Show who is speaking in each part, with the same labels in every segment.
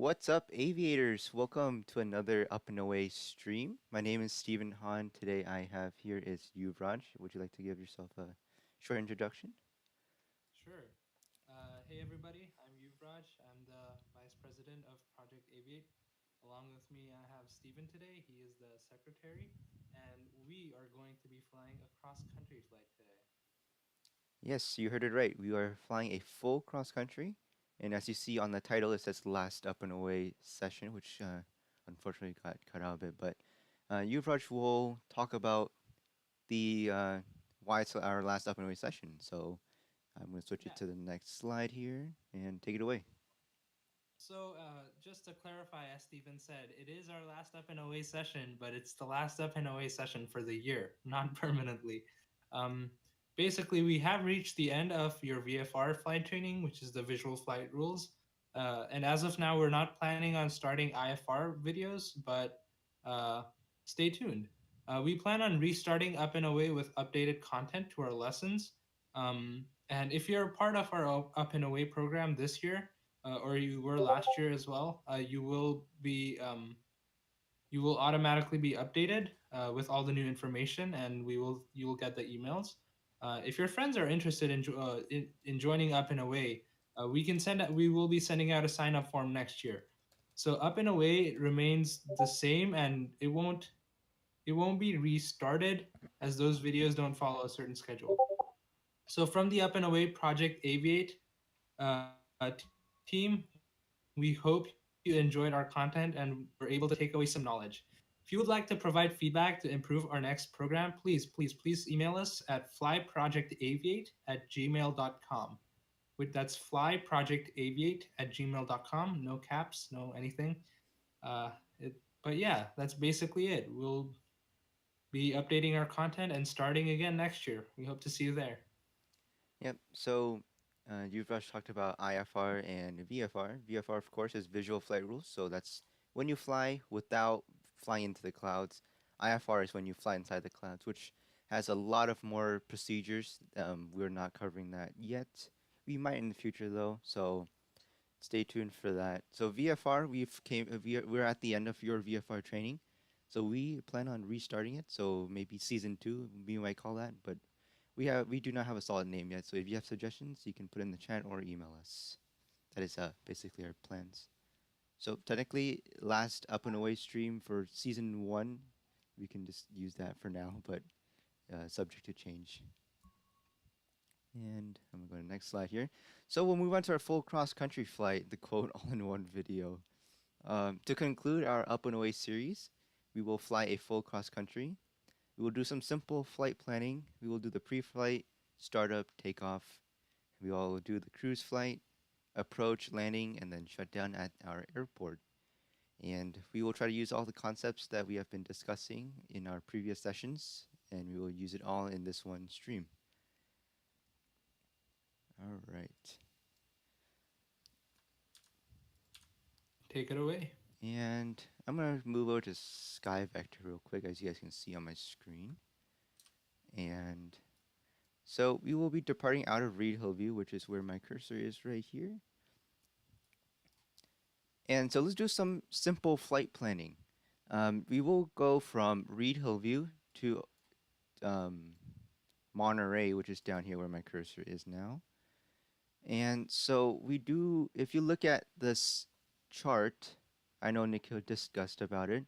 Speaker 1: What's up, aviators? Welcome to another Up and Away stream. My name is Stephen Hahn. Today I have here is Yuvraj. Would you like to give yourself a short introduction?
Speaker 2: Sure. Hey everybody, I'm Yuvraj. I'm the Vice President of Project AVIATE. Along with me, I have Steven today. He is the Secretary, and we are going to be flying a cross-country flight today.
Speaker 1: Yes, you heard it right. We are flying a full cross country, and as you see on the title, it says last Up and Away session, which unfortunately got cut out a bit. But Yuvraj will talk about the why it's our last Up and Away session. So I'm going to switch it
Speaker 2: Yeah.
Speaker 1: to the next slide here and take it away.
Speaker 2: Just to clarify, as Steven said, it is our last Up and Away session, but it's the last Up and Away session for the year, not permanently. Um, Basically, we have reached the end of your VFR flight training, which is the visual flight rules. And as of now, we're not planning on starting IFR videos, but uh, stay tuned. We plan on restarting Up and Away with updated content to our lessons. And if you're a part of our Up and Away program this year, or you were last year as well, you will automatically be updated with all the new information, and you will get the emails. If your friends are interested in joining Up and Away, we will be sending out a sign up form next year. So Up and Away remains the same, and it won't be restarted as those videos don't follow a certain schedule. So from the Up and Away Project Aviate team, we hope you enjoyed our content and were able to take away some knowledge. If you would like to provide feedback to improve our next program, please email us at flyprojectaviate@gmail.com. That's flyprojectaviate@gmail.com. No caps, no anything. But yeah, that's basically it. We'll be updating our content and starting again next year. We hope to see you there.
Speaker 1: Yep. So you've just talked about IFR and VFR. VFR, of course, is visual flight rules. So that's when you fly without flying into the clouds. IFR is when you fly inside the clouds, which has a lot of more procedures. We're not covering that yet. We might in the future though. So stay tuned for that. So VFR, we're at the end of your VFR training. So we plan on restarting it. So maybe season two, we might call that, but we do not have a solid name yet, so if you have suggestions, you can put in the chat or email us. That is basically our plans. So technically, last Up and Away stream for season one, we can just use that for now, but subject to change. And I'm gonna go to the next slide here. So we'll move on to our full cross country flight, the quote all in one video. To conclude our Up and Away series, we will fly a full cross country. We will do some simple flight planning. We will do the pre-flight, startup, takeoff. We will do the cruise flight, approach, landing, and then shut down at our airport. And we will try to use all the concepts that we have been discussing in our previous sessions, and we will use it all in this one stream. All right.
Speaker 2: Take it away.
Speaker 1: And I'm going to move over to Sky Vector real quick, as you guys can see on my screen. And so we will be departing out of Reed Hill View, which is where my cursor is right here. And so let's do some simple flight planning. We will go from Reed Hill View to Monterey, which is down here where my cursor is now. And so we do, if you look at this chart, I know Nikhil discussed about it,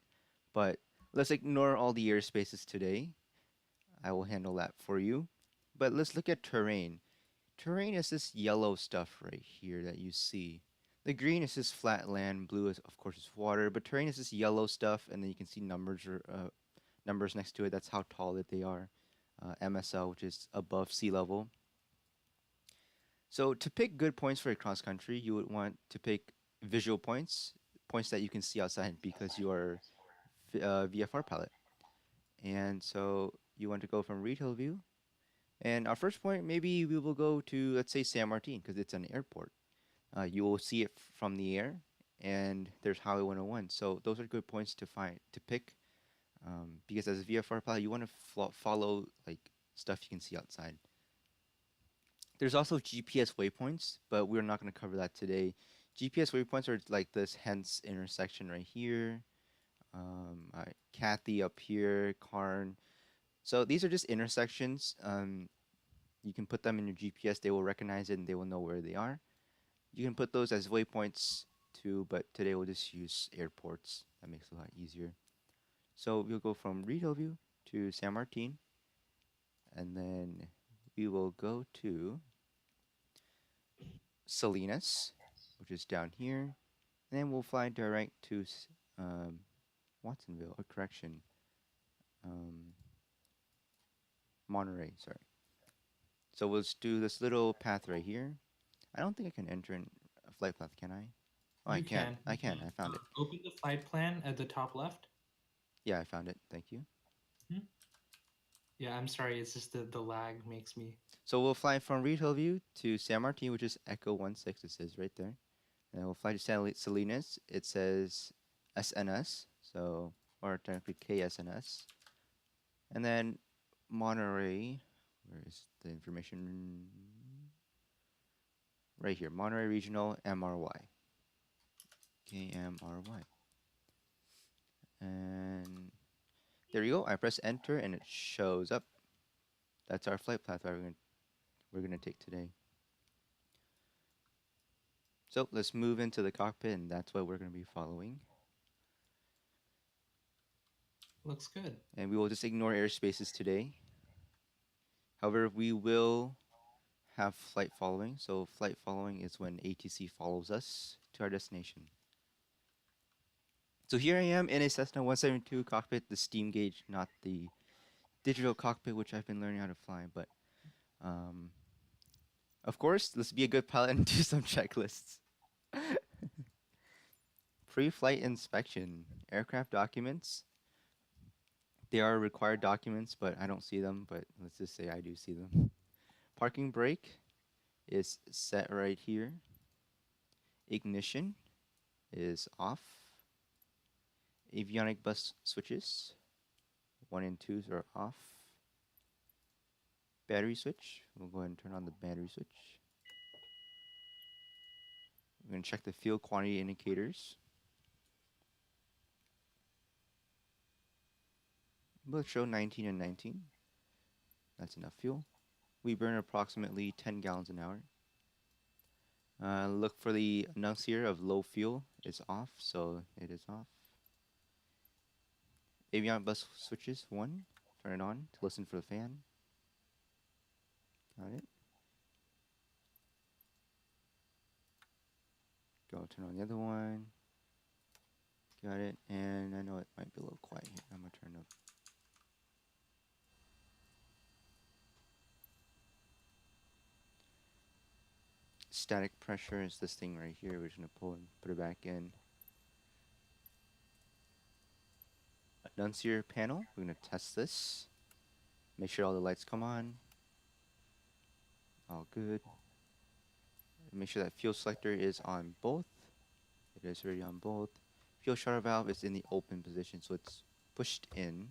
Speaker 1: but let's ignore all the airspaces today. I will handle that for you. But let's look at terrain. Terrain is this yellow stuff right here that you see. The green is just flat land, blue is of course is water, but terrain is this yellow stuff, and then you can see numbers next to it. That's how tall that they are. MSL, which is above sea level. So to pick good points for a cross country, you would want to pick visual points, points that you can see outside because you are VFR pilot. And so you want to go from Reed Hill View. And our first point, maybe we will go to, let's say, San Martin, because it's an airport. You will see it from the air, and there's Highway 101. So those are good points to pick, because as a VFR pilot, you want to follow like stuff you can see outside. There's also GPS waypoints, but we're not going to cover that today. GPS waypoints are like this hence intersection right here. Kathy up here, Karn. So these are just intersections. You can put them in your GPS. They will recognize it and they will know where they are. You can put those as waypoints too, but today we'll just use airports. That makes it a lot easier. So we'll go from Reedville to San Martin, and then we will go to Salinas, which is down here, and then we'll fly direct to um, Watsonville, or correction, um, Monterey. Sorry. So we'll just do this little path right here. I don't think I can enter in a flight path, can I? Oh, I
Speaker 2: You
Speaker 1: can.
Speaker 2: can.
Speaker 1: I
Speaker 2: You
Speaker 1: can.
Speaker 2: can.
Speaker 1: I found it.
Speaker 2: Open the flight plan at the top left.
Speaker 1: Yeah, I found it. Thank you.
Speaker 2: Hmm? Yeah, I'm sorry. It's just the lag makes me.
Speaker 1: So we'll fly from Reed Hillview to San Martin, which is Echo 16. It says right there. And we'll fly to Salinas. It says SNS, so or technically KSNS. And then Monterey. Where is the information? Right here. Monterey Regional MRY. KMRY. And there you go. I press enter and it shows up. That's our flight path we're gonna take today. So let's move into the cockpit, and that's what we're gonna be following.
Speaker 2: Looks good.
Speaker 1: And we will just ignore airspaces today. However, we will have flight following. So flight following is when ATC follows us to our destination. So here I am in a Cessna 172 cockpit, the steam gauge, not the digital cockpit, which I've been learning how to fly. But um, of course, let's be a good pilot and do some checklists. Pre-flight inspection, aircraft documents. They are required documents, but I don't see them. But let's just say I do see them. Parking brake is set right here. Ignition is off. Avionic bus switches, 1 and 2s are off. Battery switch, we'll go ahead and turn on the battery switch. We're going to check the fuel quantity indicators. Both show 19 and 19. That's enough fuel. We burn approximately 10 gallons an hour. Look for the annunciator of low fuel. It's off, so it is off. Avionic bus switches, 1. Turn it on to listen for the fan. Got it. Go turn on the other one. Got it. And I know it might be a little quiet here. I'm going to turn up. Static pressure is this thing right here. We're just going to pull and put it back in. Annunciator panel. We're going to test this. Make sure all the lights come on. All good. Make sure that fuel selector is on both. It is already on both. Fuel shutter valve is in the open position, so it's pushed in.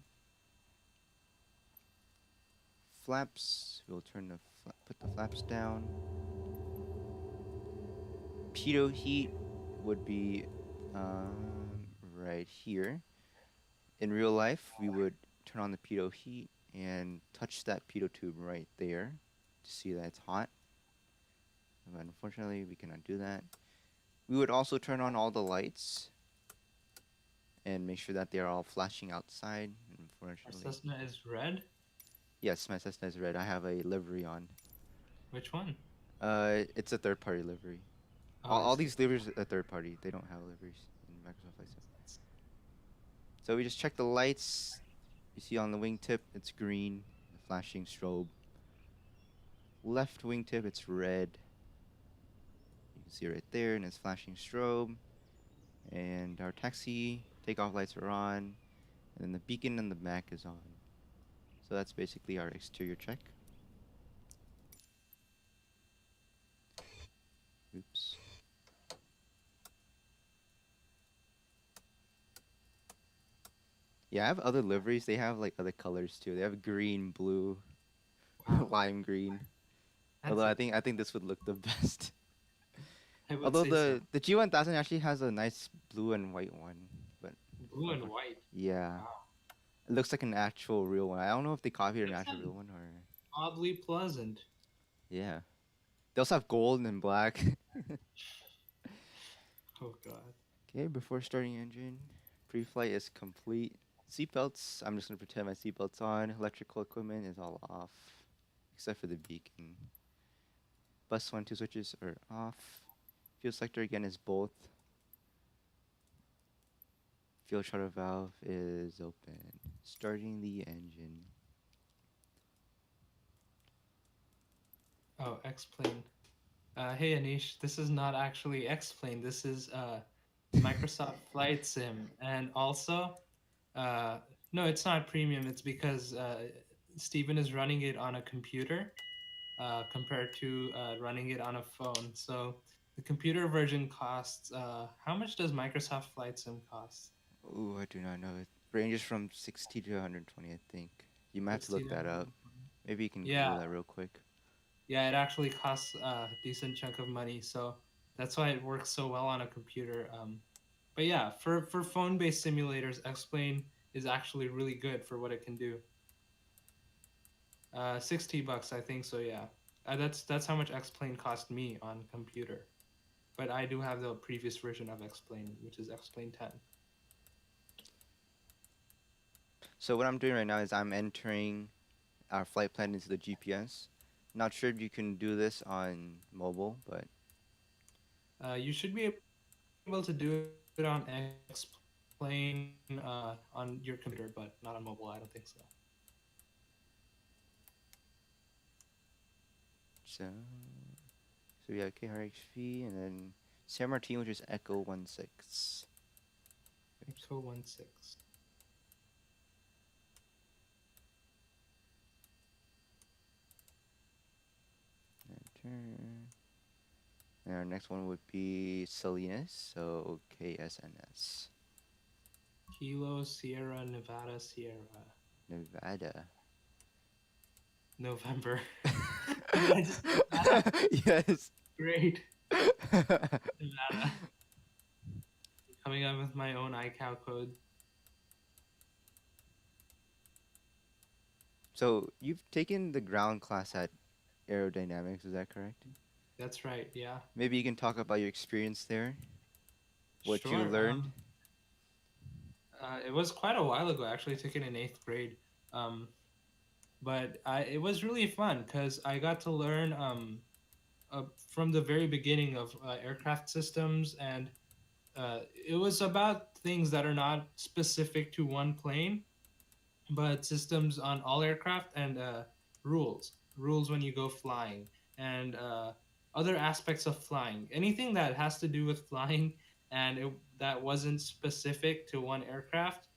Speaker 1: Flaps. We'll turn the put the flaps down. Pitot heat would be right here. In real life, we would turn on the pitot heat and touch that pitot tube right there to see that it's hot. But unfortunately, we cannot do that. We would also turn on all the lights and make sure that they are all flashing outside.
Speaker 2: Our
Speaker 1: Unfortunately,
Speaker 2: Cessna is red.
Speaker 1: yes, my Cessna is red. I have a livery on.
Speaker 2: Which one?
Speaker 1: It's a third-party livery.
Speaker 2: Oh, I
Speaker 1: All
Speaker 2: see.
Speaker 1: these liveries are third-party. They don't have liveries in Microsoft Flight Sim. So we just check the lights. You see on the wingtip, it's green, the flashing strobe. Left wingtip, it's red. You can see it right there, and it's flashing strobe. And our taxi takeoff lights are on, and then the beacon in the back is on. So that's basically our exterior check. Oops. Yeah, I have other liveries. They have like other colors too. They have green, blue,
Speaker 2: Wow.
Speaker 1: lime green.
Speaker 2: That's
Speaker 1: Although
Speaker 2: a,
Speaker 1: I think this would look the best.
Speaker 2: I would
Speaker 1: Although
Speaker 2: say so.
Speaker 1: the G1000 actually has a nice blue and white one, but
Speaker 2: Blue and
Speaker 1: unfortunately,
Speaker 2: white.
Speaker 1: yeah,
Speaker 2: Wow.
Speaker 1: it looks like an actual real one. I don't know if they copied an
Speaker 2: That
Speaker 1: actual real
Speaker 2: sounds
Speaker 1: one or
Speaker 2: oddly pleasant.
Speaker 1: yeah. They also have gold and black.
Speaker 2: Oh god.
Speaker 1: Okay, before starting engine, pre-flight is complete. Seatbelts, I'm just gonna pretend my seatbelt's on. Electrical equipment is all off, except for the beacon. Bus 1, 2 switches are off. Fuel selector again is both. Fuel shutter valve is open. Starting the engine.
Speaker 2: Oh, X-Plane. Hey Anish, this is not actually X-Plane. This is Microsoft Flight Sim, and also, uh, no, it's not premium. It's because Steven is running it on a computer compared to running it on a phone. So the computer version costs. How much does Microsoft Flight Sim cost?
Speaker 1: Ooh, I do not know. It ranges from 60 to 120, I think. You might have to
Speaker 2: 60
Speaker 1: look
Speaker 2: to
Speaker 1: that up.
Speaker 2: 120.
Speaker 1: Maybe you can
Speaker 2: Yeah,
Speaker 1: Google that real quick.
Speaker 2: yeah, it actually costs a decent chunk of money. So that's why it works so well on a computer. But yeah, for phone-based simulators, X-Plane is actually really good for what it can do. $60, I think so. Yeah, that's how much X-Plane cost me on computer. But I do have the previous version of X-Plane, which is X-Plane 10.
Speaker 1: So what I'm doing right now is I'm entering our flight plan into the GPS. Not sure if you can do this on mobile, but
Speaker 2: You should be able to do it on X-Plane on your computer, but not on mobile. I don't think so.
Speaker 1: so so we have KRHV and then San Martin, which is Echo 16.
Speaker 2: Echo 16.
Speaker 1: Enter. And our next one would be Salinas, so KSNS.
Speaker 2: Kilo Sierra Nevada Sierra
Speaker 1: Nevada.
Speaker 2: November. Did I just make that up?
Speaker 1: Yes.
Speaker 2: Great. Nevada. Coming up with my own iCal code.
Speaker 1: So you've taken the ground class at aerodynamics, is that correct?
Speaker 2: That's right. Yeah.
Speaker 1: Maybe you can talk about your experience there, what you
Speaker 2: Sure.
Speaker 1: learned.
Speaker 2: It was quite a while ago. I actually took it in eighth grade. Um, it was really fun because I got to learn from the very beginning of aircraft systems, and it was about things that are not specific to one plane, but systems on all aircraft and rules when you go flying and other aspects of flying. Anything that has to do with flying and that wasn't specific to one aircraft.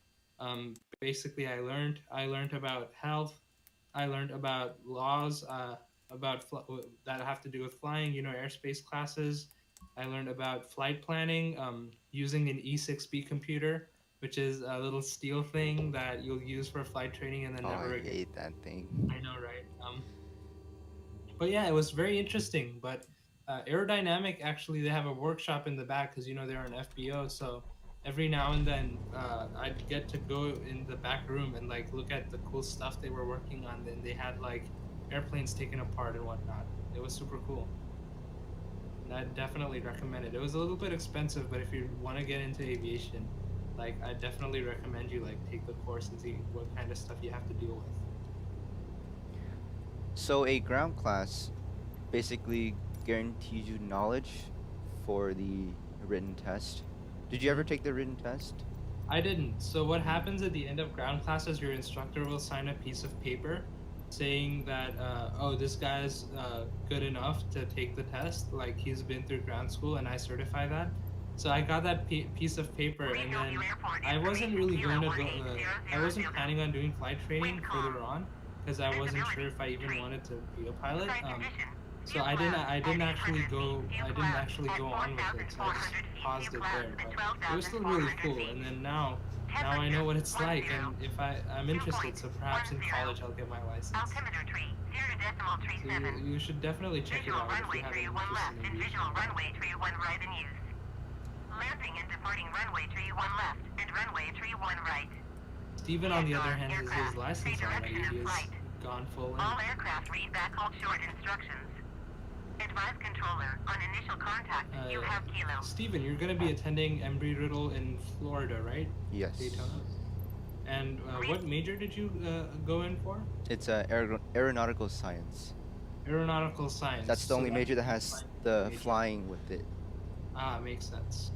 Speaker 2: Basically, I learned about health. I learned about laws that have to do with flying. Airspace classes. I learned about flight planning using an E6B computer, which is a little steel thing that you'll use for flight training and then
Speaker 1: Oh, I
Speaker 2: never again.
Speaker 1: hate that thing.
Speaker 2: I know, right? But yeah, it was very interesting. But aerodynamic, actually, they have a workshop in the back because they're an FBO. So every now and then, I'd get to go in the back room and like look at the cool stuff they were working on. Then they had like airplanes taken apart and whatnot. It was super cool. And I definitely recommend it. It was a little bit expensive, but if you want to get into aviation, like I definitely recommend you like take the course and see what kind of stuff you have to deal with.
Speaker 1: So a ground class basically guarantees you knowledge for the written test. Did you ever
Speaker 2: Hmm.
Speaker 1: take the written test?
Speaker 2: I didn't. So what happens at the end of ground classes? Your instructor will sign a piece of paper saying that oh, this guy's good enough to take the test. Like he's been through ground school, and I certify that. So I got that piece of paper, and then I wasn't really going to go. I wasn't planning on doing flight training further on because I wasn't sure if I even wanted to be a pilot. So I didn't actually go on with it. So I just paused it there, but it was still really cool. And then now I know what it's like, and if I'm interested, so perhaps in college I'll get my license.
Speaker 3: Altimeter tree, 0.37.
Speaker 2: So you should definitely check it
Speaker 3: Visual
Speaker 2: out if you
Speaker 3: runway
Speaker 2: have
Speaker 3: tree
Speaker 2: an
Speaker 3: 1
Speaker 2: interest in
Speaker 3: left and
Speaker 2: aviation
Speaker 3: visual
Speaker 2: at all.
Speaker 3: runway tree 1 right in use. Landing and departing runway tree 1 left and runway tree 1 right.
Speaker 2: Steven, on the other
Speaker 3: VSR
Speaker 2: hand, has his
Speaker 3: aircraft, say
Speaker 2: license already.
Speaker 3: direction
Speaker 2: He
Speaker 3: of
Speaker 2: has
Speaker 3: flight.
Speaker 2: gone full in.
Speaker 3: All aircraft read back hold short instructions. Advise controller, on initial contact, you have kilo.
Speaker 2: Steven, you're going to be attending Embry-Riddle in Florida, right?
Speaker 1: Yes.
Speaker 2: Daytona. And what major did you go in for?
Speaker 1: It's aeronautical science.
Speaker 2: Aeronautical science.
Speaker 1: That's the only
Speaker 2: that's
Speaker 1: major that has the
Speaker 2: major.
Speaker 1: flying with it.
Speaker 2: Ah, makes sense.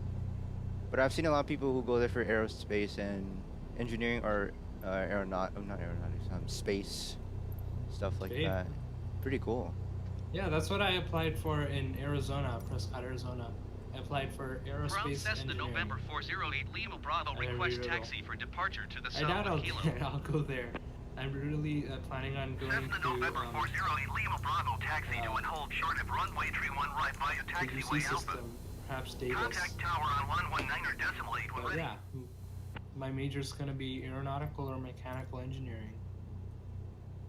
Speaker 1: But I've seen a lot of people who go there for aerospace and engineering or not aeronautics, space stuff like
Speaker 2: Space.
Speaker 1: that. Pretty cool.
Speaker 2: Yeah, that's what I applied for in Arizona, Prescott, Arizona. I applied for
Speaker 4: Ground
Speaker 2: aerospace
Speaker 4: Cessna
Speaker 2: engineering.
Speaker 4: November 408 Lima Bravo
Speaker 2: at
Speaker 4: request
Speaker 2: Embry-Riddle.
Speaker 4: taxi for departure to the
Speaker 2: I doubt
Speaker 4: south of Kilo.
Speaker 2: I'll go there. I'm really planning on going
Speaker 3: Cessna
Speaker 2: to
Speaker 3: November 408 Lima Bravo taxi to and hold short of runway tree 1 right via
Speaker 2: the
Speaker 3: taxiway
Speaker 2: UC
Speaker 3: Alpha.
Speaker 2: system, perhaps Davis.
Speaker 3: Contact tower on 119 or decimal 8 when
Speaker 2: But
Speaker 3: ready.
Speaker 2: yeah, my major's going to be aeronautical or mechanical engineering.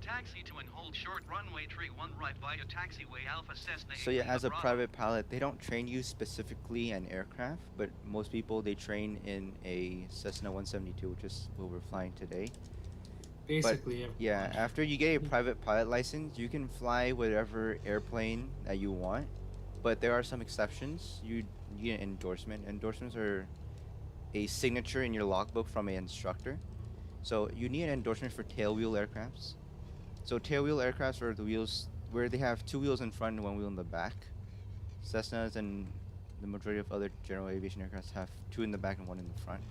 Speaker 4: Taxi to and hold short runway tree 1 right via taxiway Alpha Cessna.
Speaker 1: So
Speaker 4: 8
Speaker 1: yeah,
Speaker 4: Lima
Speaker 1: as a
Speaker 4: Bravo.
Speaker 1: private pilot, they don't train you specifically in aircraft, but most people they train in a Cessna 172, which is what we're flying today.
Speaker 2: Basically,
Speaker 1: Yeah, after you get a private pilot license, you can fly whatever airplane that you want, but there are some exceptions. You need an endorsement. Endorsements are a signature in your logbook from an instructor. So you need an endorsement for tailwheel aircrafts. So tailwheel aircrafts are the wheels where they have 2 wheels in front and 1 wheel in the back. Cessnas and the majority of other general aviation aircrafts have 2 in the back and 1 in the front.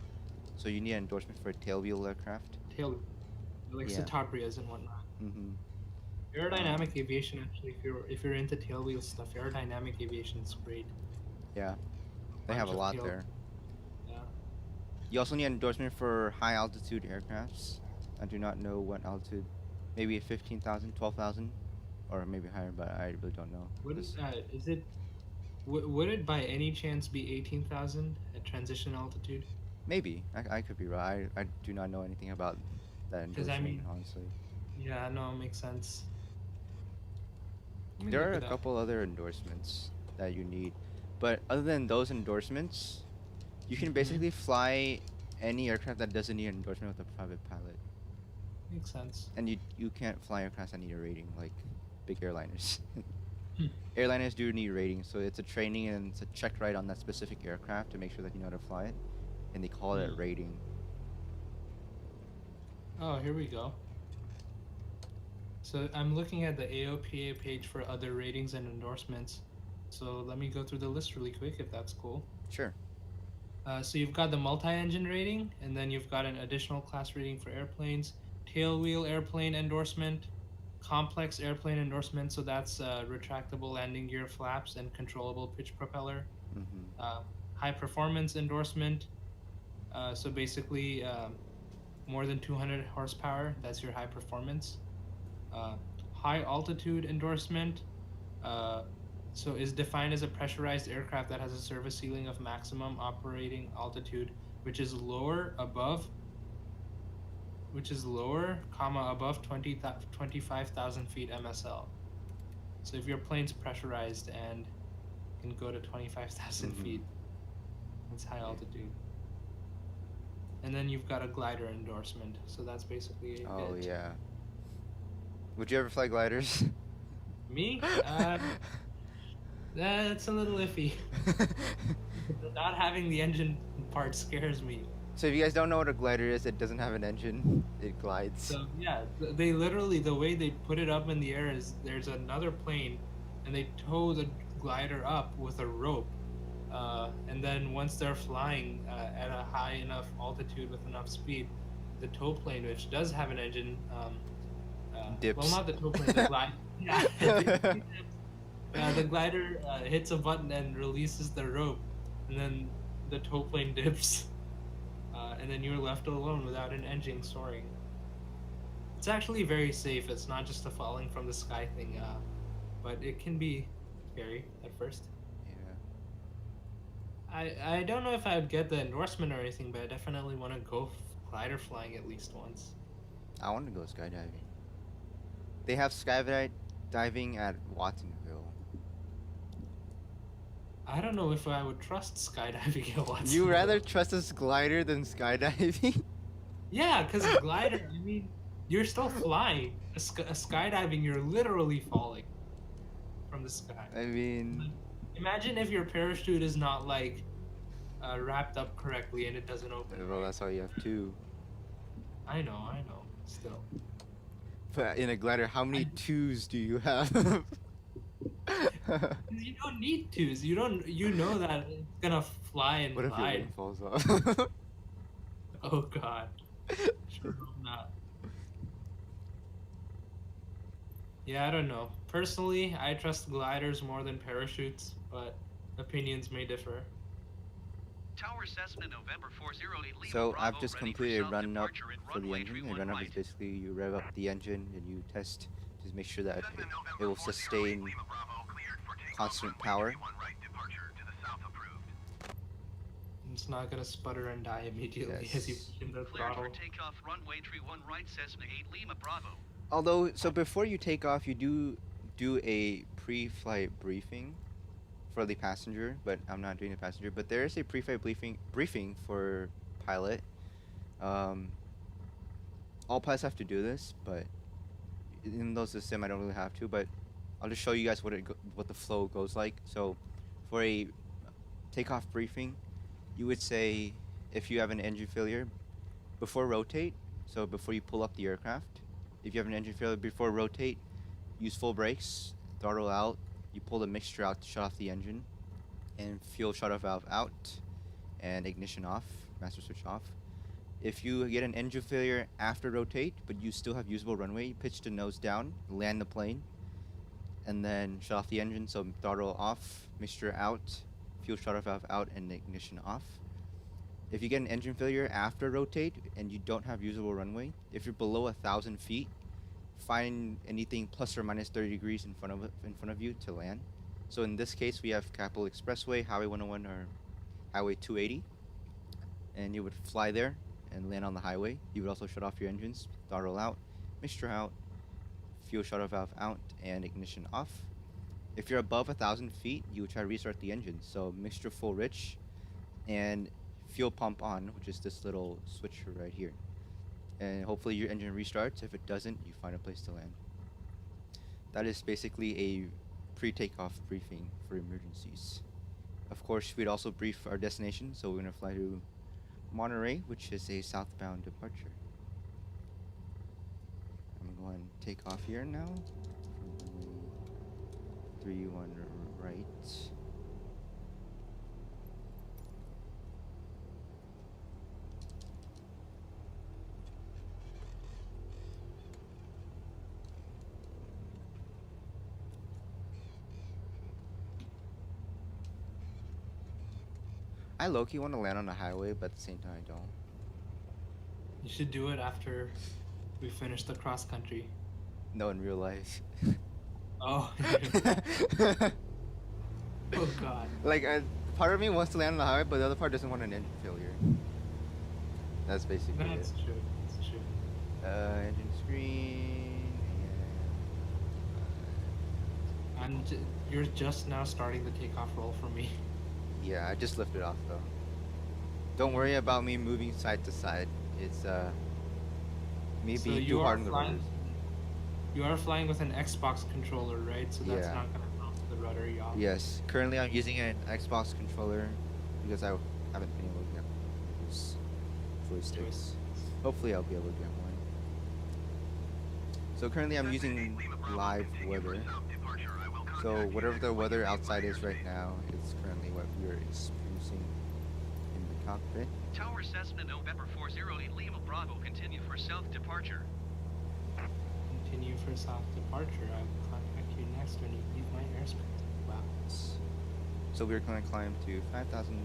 Speaker 1: So you need an endorsement for a tailwheel aircraft.
Speaker 2: tail, like
Speaker 1: Yeah.
Speaker 2: Citabrias and whatnot.
Speaker 1: Mm-hmm.
Speaker 2: Aerodynamic aviation, actually, if you're into tailwheel stuff, aerodynamic aviation is great.
Speaker 1: Yeah, they have a
Speaker 2: Bunch of
Speaker 1: lot
Speaker 2: tail-
Speaker 1: there.
Speaker 2: Yeah.
Speaker 1: You also need an endorsement for high altitude aircrafts. I do not know what altitude. Maybe 15,000, 12,000, or maybe higher, but I really don't know.
Speaker 2: What is it? Would it by any chance be 18,000 at transition altitude?
Speaker 1: Maybe. I could be right. I do not know anything about that
Speaker 2: 'Cause I
Speaker 1: endorsement,
Speaker 2: mean-
Speaker 1: honestly.
Speaker 2: Yeah, no, it makes sense. Let me
Speaker 1: There
Speaker 2: look
Speaker 1: are a
Speaker 2: it up.
Speaker 1: couple other endorsements that you need. But other than those endorsements, you can
Speaker 2: Mhm.
Speaker 1: basically fly any aircraft that doesn't need an endorsement with a private pilot.
Speaker 2: Makes sense.
Speaker 1: And you can't fly aircraft that need a rating, like big airliners.
Speaker 2: Hmm.
Speaker 1: Airliners do need ratings, so it's a training and it's a check ride on that specific aircraft to make sure that you know how to fly it. And they call it a
Speaker 2: Hmm.
Speaker 1: rating.
Speaker 2: Oh, here we go. So I'm looking at the AOPA page for other ratings and endorsements. So let me go through the list really quick, if that's cool.
Speaker 1: Sure.
Speaker 2: So you've got the multi-engine rating, and then you've got an additional class rating for airplanes, tailwheel airplane endorsement, complex airplane endorsement, so that's retractable landing gear flaps and controllable pitch propeller,
Speaker 1: Mm-hmm.
Speaker 2: high performance endorsement, so basically more than 200 horsepower, that's your high performance. High altitude endorsement, so is defined as a pressurized aircraft that has a service ceiling of maximum operating altitude, which is lower, comma, above 25,000 feet MSL. So if your plane's pressurized and can go to 25,000
Speaker 1: Mhm.
Speaker 2: feet, it's high altitude. And then you've got a glider endorsement, so that's basically
Speaker 1: Oh
Speaker 2: it.
Speaker 1: yeah. Would you ever fly gliders?
Speaker 2: Me? That's a little iffy. Not having the engine part scares me.
Speaker 1: So if you guys don't know what a glider is, it doesn't have an engine. It glides.
Speaker 2: So yeah, they literally, the way they put it up in the air is there's another plane, and they tow the glider up with a rope, and then once they're flying at a high enough altitude with enough speed, the tow plane, which does have an engine,
Speaker 1: Dips.
Speaker 2: well, not the tow plane, the glider. Yeah, the glider hits a button and releases the rope, and then the tow plane dips. And then you're left alone without an engine soaring. It's actually very safe. It's not just a falling from the sky thing. but it can be scary at first.
Speaker 1: Yeah.
Speaker 2: I don't know if I would get the endorsement or anything, but I definitely want to go glider flying at least once.
Speaker 1: I want to go skydiving. They have skydiving at Watsonville.
Speaker 2: I don't know if I would trust skydiving at
Speaker 1: You rather
Speaker 2: Watsonville.
Speaker 1: trust a glider than skydiving?
Speaker 2: Yeah, because glider, I mean, you're still flying. A skydiving, you're literally falling from the sky.
Speaker 1: I mean,
Speaker 2: Like, imagine if your parachute is not like wrapped up correctly and it doesn't open
Speaker 1: well,
Speaker 2: right.
Speaker 1: that's all you have to.
Speaker 2: I know. Still,
Speaker 1: But in a glider, how many
Speaker 2: I,
Speaker 1: twos do you have?
Speaker 2: you don't need twos. You don't. You know that it's gonna fly and
Speaker 1: What if your wing
Speaker 2: glide.
Speaker 1: falls off?
Speaker 2: Oh God, sure hope not. Yeah, I don't know. Personally, I trust gliders more than parachutes, but opinions may differ.
Speaker 4: Tower Cessna November 408 Lima
Speaker 1: So I've
Speaker 4: Bravo
Speaker 1: just
Speaker 4: ready for
Speaker 1: completed a run up
Speaker 4: self-departure in
Speaker 1: for the
Speaker 4: runway
Speaker 1: engine. A
Speaker 4: 31
Speaker 1: run up is
Speaker 4: right.
Speaker 1: basically you rev up the engine and you test to make sure that
Speaker 3: Cessna
Speaker 1: it
Speaker 3: November
Speaker 1: will
Speaker 3: 408
Speaker 1: sustain
Speaker 3: Lima Bravo cleared for takeoff
Speaker 1: constant
Speaker 3: runway
Speaker 1: power.
Speaker 3: 31 right departure to the south approved.
Speaker 2: It's not gonna sputter and die immediately as you
Speaker 1: Yes.
Speaker 2: push in the
Speaker 4: Cleared for
Speaker 2: throttle.
Speaker 4: takeoff runway 31 right Cessna 8 Lima Bravo.
Speaker 1: Although, so before you take off, you do a pre-flight briefing for the passenger, but I'm not doing the passenger. But there is a pre-flight briefing for pilot. Um, all pilots have to do this, but in those system, I don't really have to. But I'll just show you guys what the flow goes like. So, for a takeoff briefing, you would say if you have an engine failure before rotate. So before you pull up the aircraft, if you have an engine failure before rotate, use full brakes, throttle out. You pull the mixture out to shut off the engine, and fuel shutoff valve out, and ignition off, master switch off. If you get an engine failure after rotate, but you still have usable runway, pitch the nose down, land the plane, and then shut off the engine. So throttle off, mixture out, fuel shutoff valve out, and ignition off. If you get an engine failure after rotate and you don't have usable runway, if you're below 1,000 feet, find anything plus or minus 30 degrees in front of you to land. So in this case, we have Capitol Expressway, Highway 101, or Highway 280, and you would fly there and land on the highway. You would also shut off your engines, throttle out, mixture out, fuel shutoff valve out, and ignition off. If you're above 1,000 feet, you would try to restart the engine. So mixture full rich, and fuel pump on, which is this little switch right here. And hopefully your engine restarts. If it doesn't, you find a place to land. That is basically a pre-takeoff briefing for emergencies. Of course, we'd also brief our destination, so we're going to fly to Monterey, which is a southbound departure. I'm going to take off here now. Runway 31 right. I low-key want to land on the highway, but at the same time I don't.
Speaker 2: You should do it after we finish the cross country.
Speaker 1: No, in real life.
Speaker 2: Oh, oh God.
Speaker 1: Like, part of me wants to land on the highway, but the other part doesn't want an engine failure. That's basically
Speaker 2: That's
Speaker 1: it.
Speaker 2: true. That's true.
Speaker 1: Engine screen,
Speaker 2: You're just now starting the takeoff roll for me.
Speaker 1: yeah, I just lifted off though. Don't worry about me moving side to side. It's me
Speaker 2: So
Speaker 1: being
Speaker 2: you
Speaker 1: too
Speaker 2: are
Speaker 1: hard on the
Speaker 2: flying.
Speaker 1: rudders.
Speaker 2: You are flying with an Xbox controller, right? So that's
Speaker 1: Yeah.
Speaker 2: not gonna help the rudder yaw.
Speaker 1: Yes. Currently, I'm using an Xbox controller because I haven't been able to get use joysticks. Hopefully, I'll be able to get one. So currently, I'm using live weather. So whatever the weather outside is right now, it's currently what we're experiencing in the cockpit.
Speaker 4: Tower Cessna November 408 Lima Bravo continue for self-departure.
Speaker 2: Continue for south departure. I will contact you next when you leave my airspace. Wow.
Speaker 1: So we're gonna climb to 5,500.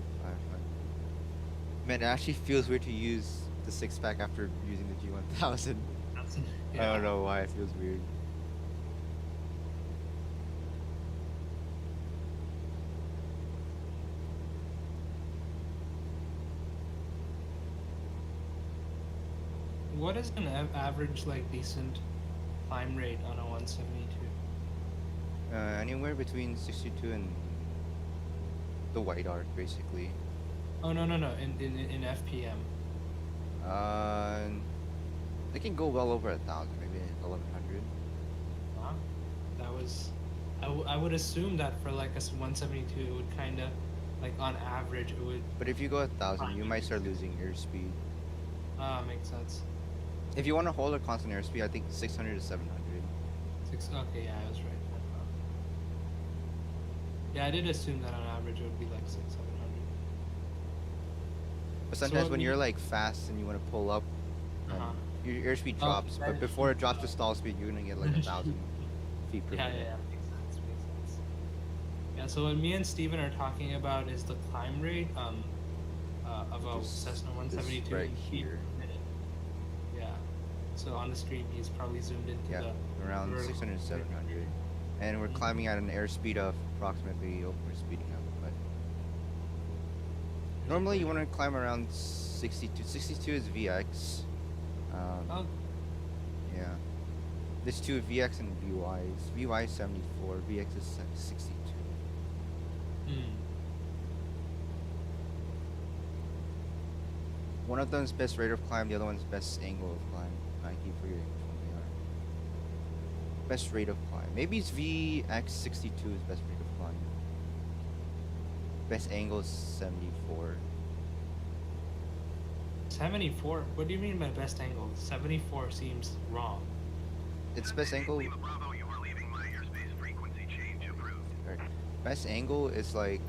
Speaker 1: Man, it actually feels weird to use the six-pack after using the G1000.
Speaker 2: That's,
Speaker 1: I don't know why it feels weird.
Speaker 2: what is an average like decent climb rate on a 172?
Speaker 1: Anywhere between 62 and the white arc, basically.
Speaker 2: Oh no, in FPM.
Speaker 1: Uh, they can go well over 1,000, maybe 1,100.
Speaker 2: Wow, that was. I would assume that for like a 172, it would kind of, like on average, it would.
Speaker 1: But if you go 1,000, you might start losing airspeed.
Speaker 2: Makes sense.
Speaker 1: If you want to hold a constant airspeed, I think 600 to 700.
Speaker 2: Okay, yeah, I was right. Yeah, I did assume that on average it would be like 600-700.
Speaker 1: But
Speaker 2: So
Speaker 1: sometimes
Speaker 2: what
Speaker 1: when
Speaker 2: we-
Speaker 1: you're like fast and you want to pull up,
Speaker 2: Uh-huh.
Speaker 1: your airspeed
Speaker 2: Oh,
Speaker 1: drops.
Speaker 2: that
Speaker 1: But
Speaker 2: is
Speaker 1: before it
Speaker 2: true.
Speaker 1: drops to stall speed, you're gonna get like 1,000 feet per
Speaker 2: Yeah,
Speaker 1: minute.
Speaker 2: makes sense, makes sense. Yeah, so what me and Steven are talking about is the climb rate of a
Speaker 1: This-
Speaker 2: Cessna
Speaker 1: this
Speaker 2: 172
Speaker 1: right
Speaker 2: feet
Speaker 1: here.
Speaker 2: per minute. Yeah. So on the screen, he's probably zoomed into
Speaker 1: Yeah,
Speaker 2: the
Speaker 1: around
Speaker 2: vertical
Speaker 1: 600 to 700. And we're
Speaker 2: Mhm.
Speaker 1: climbing at an airspeed of approximately, oh, we're speeding up, but normally you want to climb around 62. 62 is VX.
Speaker 2: Oh,
Speaker 1: Yeah. There's two VX and VYs. VY is 74, VX is 62.
Speaker 2: hmm.
Speaker 1: One of them's best rate of climb, the other one's best angle of climb. I keep forgetting which one they are. Best rate of climb. Maybe it's VX62 is best rate of climb. Best angle is 74.
Speaker 2: 74? What do you mean by best angle? 74 seems wrong.
Speaker 1: It's best angle.
Speaker 3: Lima Bravo, you are leaving my airspace. Frequency change approved.
Speaker 1: Alright. Best angle is like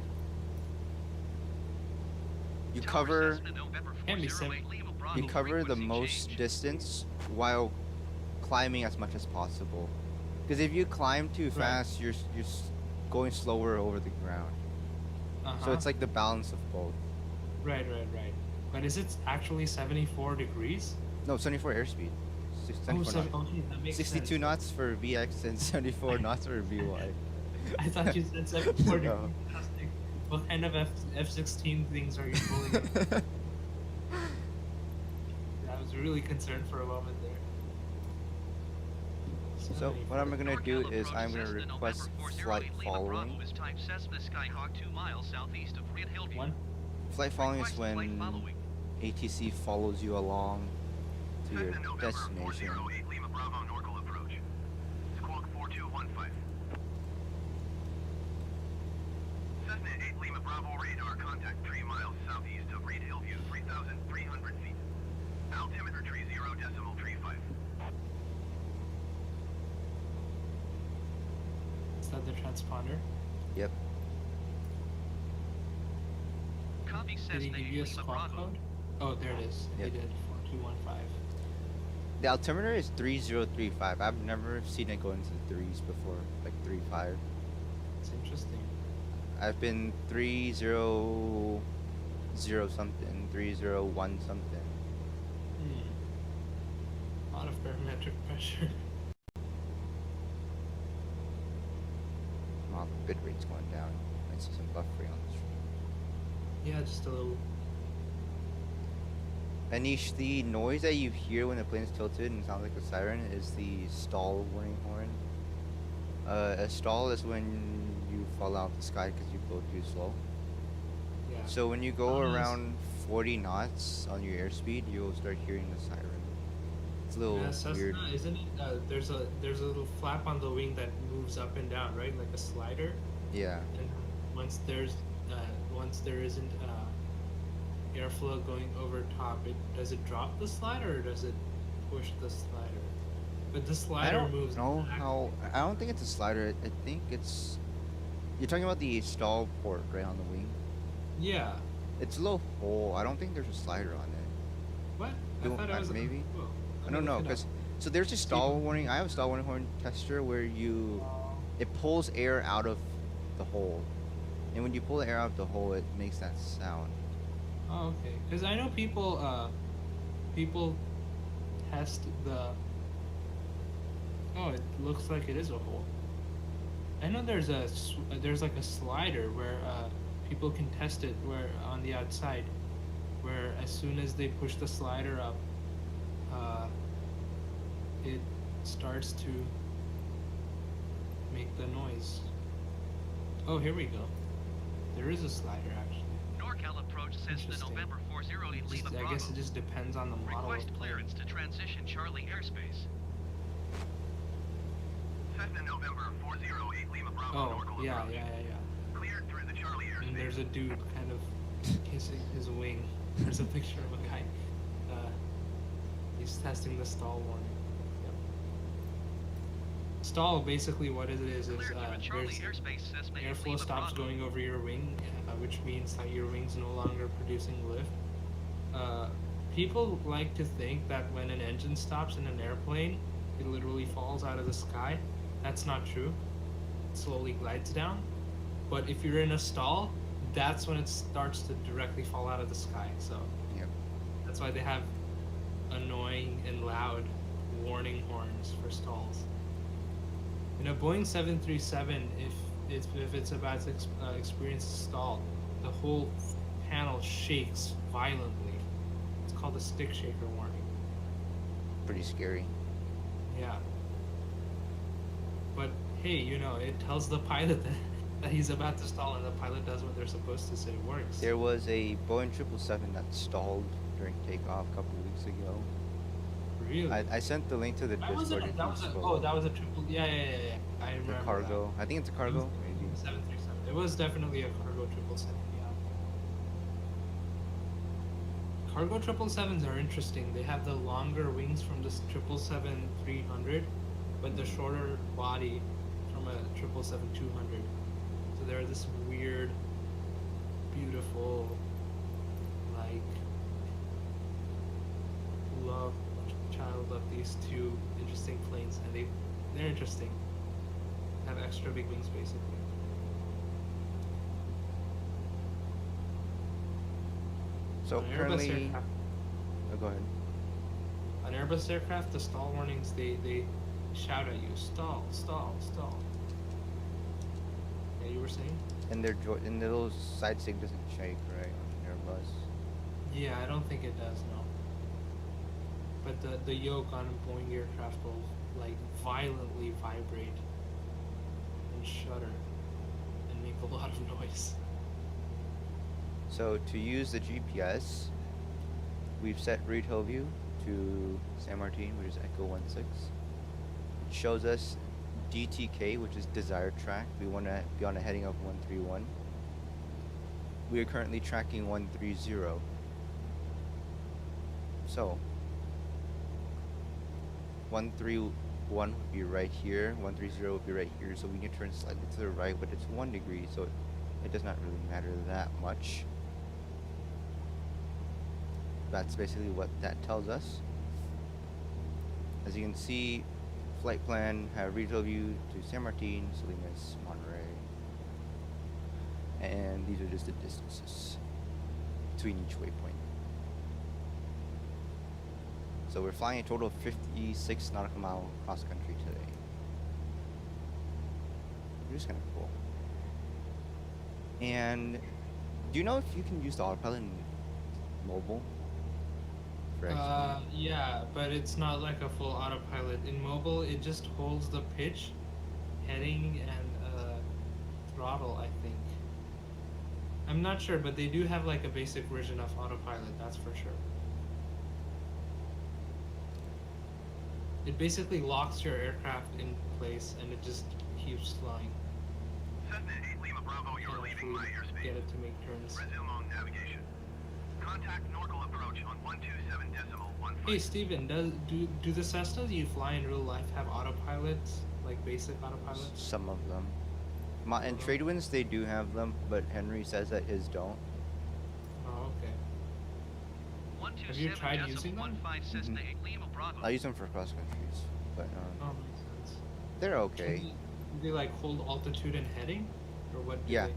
Speaker 1: you
Speaker 4: Tower
Speaker 1: cover
Speaker 4: Cessna November
Speaker 2: Can be
Speaker 4: 408, Lima Bravo,
Speaker 1: you cover the
Speaker 4: frequency
Speaker 1: most
Speaker 4: change.
Speaker 1: distance while climbing as much as possible. Because if you climb too
Speaker 2: Right.
Speaker 1: fast, you're going slower over the ground.
Speaker 2: Uh-huh.
Speaker 1: So it's like the balance of both.
Speaker 2: Right. But is it actually 74 degrees?
Speaker 1: No, 74 airspeed. 74 knots.
Speaker 2: Okay, that makes
Speaker 1: 62
Speaker 2: sense.
Speaker 1: knots for VX and 74 knots for VY.
Speaker 2: I thought you said 74 degrees.
Speaker 1: No.
Speaker 2: I was like, what kind of F-16 things are you pulling up? I was really concerned for a moment there.
Speaker 1: So what I'm
Speaker 2: 74.
Speaker 1: gonna do
Speaker 4: NorCal
Speaker 1: is
Speaker 4: approach
Speaker 1: I'm gonna
Speaker 4: Cessna
Speaker 1: request
Speaker 4: November 408,
Speaker 1: flight
Speaker 4: Lima
Speaker 1: following.
Speaker 4: Bravo is type Cessna Skyhawk 2 miles southeast of Reed Hillview.
Speaker 2: One?
Speaker 1: Flight following is
Speaker 4: Request flight
Speaker 1: when
Speaker 4: following.
Speaker 1: ATC follows you along to your
Speaker 3: Cessna November
Speaker 1: destination.
Speaker 3: 408, Lima Bravo, NorCal approach. Squawk 4215. Cessna 8 Lima Bravo radar contact 3 miles southeast of Reed Hillview, 3,300 feet. Altimeter tree 0.35.
Speaker 2: Is that the transponder?
Speaker 1: Yep.
Speaker 4: Copy
Speaker 2: Did he
Speaker 4: Cessna
Speaker 2: give
Speaker 4: 8
Speaker 2: you a
Speaker 4: Lima
Speaker 2: squawk
Speaker 4: Bravo.
Speaker 2: code? Oh, there it is.
Speaker 1: Yep.
Speaker 2: He did. 4215.
Speaker 1: The altimeter is 3035. I've never seen it go into the threes before, like 35.
Speaker 2: It's interesting.
Speaker 1: I've been 300 something, 301 something.
Speaker 2: A lot of barometric pressure.
Speaker 1: Wow, the bit rate's going down. I see some buffering on the stream.
Speaker 2: Yeah, just a little.
Speaker 1: Anish, the noise that you hear when the plane is tilted and sounds like a siren is the stall warning horn. A stall is when you fall out the sky because you go too slow.
Speaker 2: Yeah.
Speaker 1: So when you go
Speaker 2: Oh, nice.
Speaker 1: around 40 knots on your airspeed, you'll start hearing the siren. It's a little
Speaker 2: Yeah, Cessna,
Speaker 1: weird.
Speaker 2: isn't it? There's a little flap on the wing that moves up and down, right? Like a slider.
Speaker 1: Yeah.
Speaker 2: And once there isn't airflow going over top, does it drop the slider or does it push the slider? But the
Speaker 1: I
Speaker 2: slider
Speaker 1: don't
Speaker 2: moves.
Speaker 1: know
Speaker 2: back.
Speaker 1: how. I don't think it's a slider. I think it's. You're talking about the stall port right on the wing.
Speaker 2: Yeah.
Speaker 1: It's a little hole. I don't think there's a slider on it.
Speaker 2: What? I
Speaker 1: You-
Speaker 2: thought it was
Speaker 1: maybe?
Speaker 2: Whoa.
Speaker 1: I
Speaker 2: Let
Speaker 1: don't
Speaker 2: me
Speaker 1: know
Speaker 2: look it up.
Speaker 1: because so there's a stall
Speaker 2: Steven.
Speaker 1: warning. I have a stall warning horn tester where it pulls air out of the hole, and when you pull the air out of the hole, it makes that sound.
Speaker 2: Oh, okay. Because I know people test the. Oh, it looks like it is a hole. I know there's like a slider where people can test it where on the outside, where as soon as they push the slider up, uh, it starts to make the noise. Oh, here we go. There is a slider actually.
Speaker 4: NorCal approach Cessna
Speaker 2: Interesting.
Speaker 4: November 408 Lima
Speaker 2: I
Speaker 4: Bravo.
Speaker 2: guess it just depends on the model
Speaker 4: Request
Speaker 2: of plane.
Speaker 4: clearance to transition Charlie airspace.
Speaker 3: Cessna November 408 Lima Bravo
Speaker 2: Oh,
Speaker 3: Norcal
Speaker 2: yeah.
Speaker 3: approach. Cleared through the Charlie airspace.
Speaker 2: And there's a dude kind of kissing his wing. There's a picture of a guy. He's testing the stall warning. Yep. Stall, basically what it is
Speaker 4: Cleared through Charlie
Speaker 2: there's
Speaker 4: airspace Cessna
Speaker 2: airflow
Speaker 4: Lima
Speaker 2: stops
Speaker 4: Bravo.
Speaker 2: going over your wing, which means that your wing's no longer producing lift. People like to think that when an engine stops in an airplane, it literally falls out of the sky. That's not true. It slowly glides down. But if you're in a stall, that's when it starts to directly fall out of the sky. So
Speaker 1: Yep.
Speaker 2: that's why they have annoying and loud warning horns for stalls. In a Boeing 737, if it's about to experience a stall, the whole panel shakes violently. It's called a stick shaker warning.
Speaker 1: Pretty scary.
Speaker 2: Yeah. But hey, it tells the pilot that he's about to stall, and the pilot does what they're supposed to, so it works.
Speaker 1: There was a Boeing 777 that stalled during takeoff a couple of weeks ago.
Speaker 2: Really?
Speaker 1: I sent the link to the
Speaker 2: That was
Speaker 1: Discord. if you scroll.
Speaker 2: that was a triple. Yeah. I remember.
Speaker 1: The cargo. I think it's a
Speaker 2: That.
Speaker 1: cargo.
Speaker 2: It was
Speaker 1: Maybe.
Speaker 2: 737. It was definitely a cargo 777. Yeah. Cargo 777s are interesting. They have the longer wings from the 777-300, but the shorter body from a 777-200. So they're this weird, beautiful, like child of these two interesting planes, and they're interesting. Have extra big wings basically.
Speaker 1: So
Speaker 2: On Airbus
Speaker 1: currently,
Speaker 2: aircraft,
Speaker 1: oh, go ahead.
Speaker 2: on Airbus aircraft, the stall warnings they shout at you, stall, stall, stall. Yeah, you were saying?
Speaker 1: And and the little side stick doesn't shake, right, on Airbus.
Speaker 2: Yeah, I don't think it does, no. But the yoke on Boeing aircraft will like violently vibrate and shudder and make a lot of noise.
Speaker 1: So to use the GPS, we've set read hill view to San Martin, which is Echo 16. It shows us DTK, which is desired track. We want to be on a heading of 131. We are currently tracking 130. So 131 would be right here, 130 would be right here, so we can turn slightly to the right, but it's 1 degree, so it does not really matter that much. That's basically what that tells us. As you can see, flight plan, have regional view to San Martin, Salinas, Monterey. And these are just the distances between each waypoint. So we're flying a total of 56 nautical mile cross country today. Which is kind of cool. And do you know if you can use the autopilot in mobile? For XP?
Speaker 2: Yeah, but it's not like a full autopilot. In mobile, it just holds the pitch, heading, and throttle, I think. I'm not sure, but they do have like a basic version of autopilot, that's for sure. It basically locks your aircraft in place and it just keeps flying.
Speaker 3: Cessna 8 Lima Bravo, you are leaving my airspace.
Speaker 2: Get it to make turns.
Speaker 3: Resume on navigation. Contact Norcal approach on 127.15.
Speaker 2: Hey Steven, do the Cessnas you fly in real life have autopilots? Like basic autopilots?
Speaker 1: Some of them. And trade winds, they do have them, but Henry says that his don't.
Speaker 2: Oh, okay. Have you tried using them?
Speaker 4: 127.15 Cessna 8 Lima Bravo.
Speaker 1: I use them for cross countries, but
Speaker 2: Oh, makes sense.
Speaker 1: they're okay.
Speaker 2: Do they like hold altitude and heading? Or what do
Speaker 1: Yeah.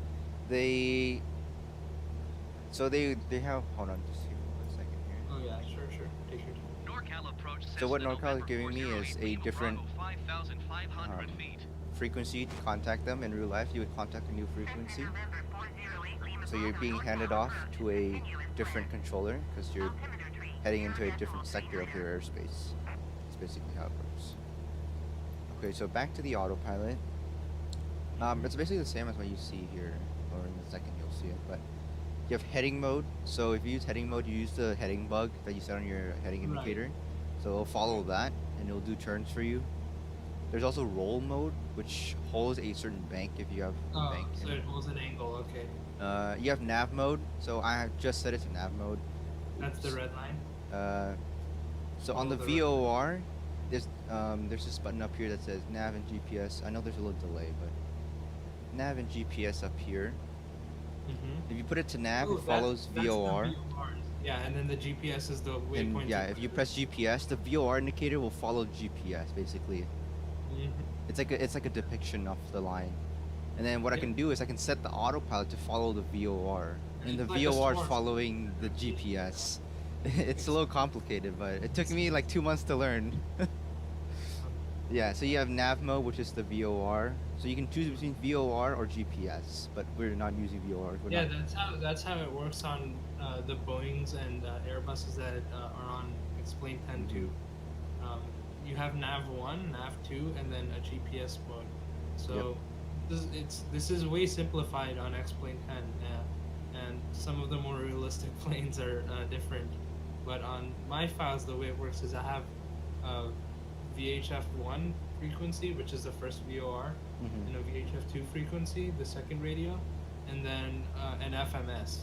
Speaker 2: they...
Speaker 1: So they have, hold on, just give me 1 second here.
Speaker 2: Oh yeah, sure. Take your time.
Speaker 4: NorCal approach
Speaker 1: So what
Speaker 4: Cessna
Speaker 1: NorCal is
Speaker 4: November
Speaker 1: giving me is
Speaker 4: 408
Speaker 1: a
Speaker 4: Lima
Speaker 1: different,
Speaker 4: Bravo, 5,500 feet.
Speaker 1: frequency to contact them in real life. You would contact a new frequency. So you're being handed off to a different controller because you're heading into a different sector of your airspace. That's basically how it works. Okay, so back to the autopilot. It's basically the same as what you see here, or in a second you'll see it, but you have heading mode. So if you use heading mode, you use the heading bug that you set on your heading
Speaker 2: Right.
Speaker 1: indicator. So it'll follow that, and it'll do turns for you. There's also roll mode, which holds a certain bank if you have a
Speaker 2: Oh,
Speaker 1: bank
Speaker 2: so
Speaker 1: in it.
Speaker 2: it holds an angle. Okay,
Speaker 1: You have nav mode, so I have just set it to nav mode.
Speaker 2: that's the
Speaker 1: Oops.
Speaker 2: red line.
Speaker 1: Uh, so on
Speaker 2: Follow
Speaker 1: the
Speaker 2: the red line.
Speaker 1: VOR, there's this button up here that says nav and GPS. I know there's a little delay, but nav and GPS up here.
Speaker 2: Mm-hmm.
Speaker 1: If you put it to nav,
Speaker 2: Oh,
Speaker 1: it follows
Speaker 2: that's
Speaker 1: VOR.
Speaker 2: the VORs. Yeah, and then the GPS is the
Speaker 1: And
Speaker 2: waypoint.
Speaker 1: yeah, if you press GPS, the VOR indicator will follow GPS basically.
Speaker 2: Mm-hmm.
Speaker 1: It's like a depiction of the line. And then what I
Speaker 2: Yeah.
Speaker 1: can do is I can set the autopilot to follow the VOR. And the
Speaker 2: It's like a
Speaker 1: VOR is
Speaker 2: storm.
Speaker 1: following the GPS. It's a little complicated, but it took me like 2 months to learn. Yeah, so you have nav mode, which is the VOR. So you can choose between VOR or GPS, but we're not using VOR. We're
Speaker 2: Yeah,
Speaker 1: not.
Speaker 2: that's how it works on the Boeings and Airbuses that are on Explain 10 too. You have Nav 1, Nav 2, and then a GPS mode. So this is way simplified on Explain 10, and some of the more realistic planes are different. But on my files, the way it works is I have VHF1 frequency, which is the first VOR,
Speaker 1: Mhm.
Speaker 2: and a VHF2 frequency, the second radio, and then an FMS.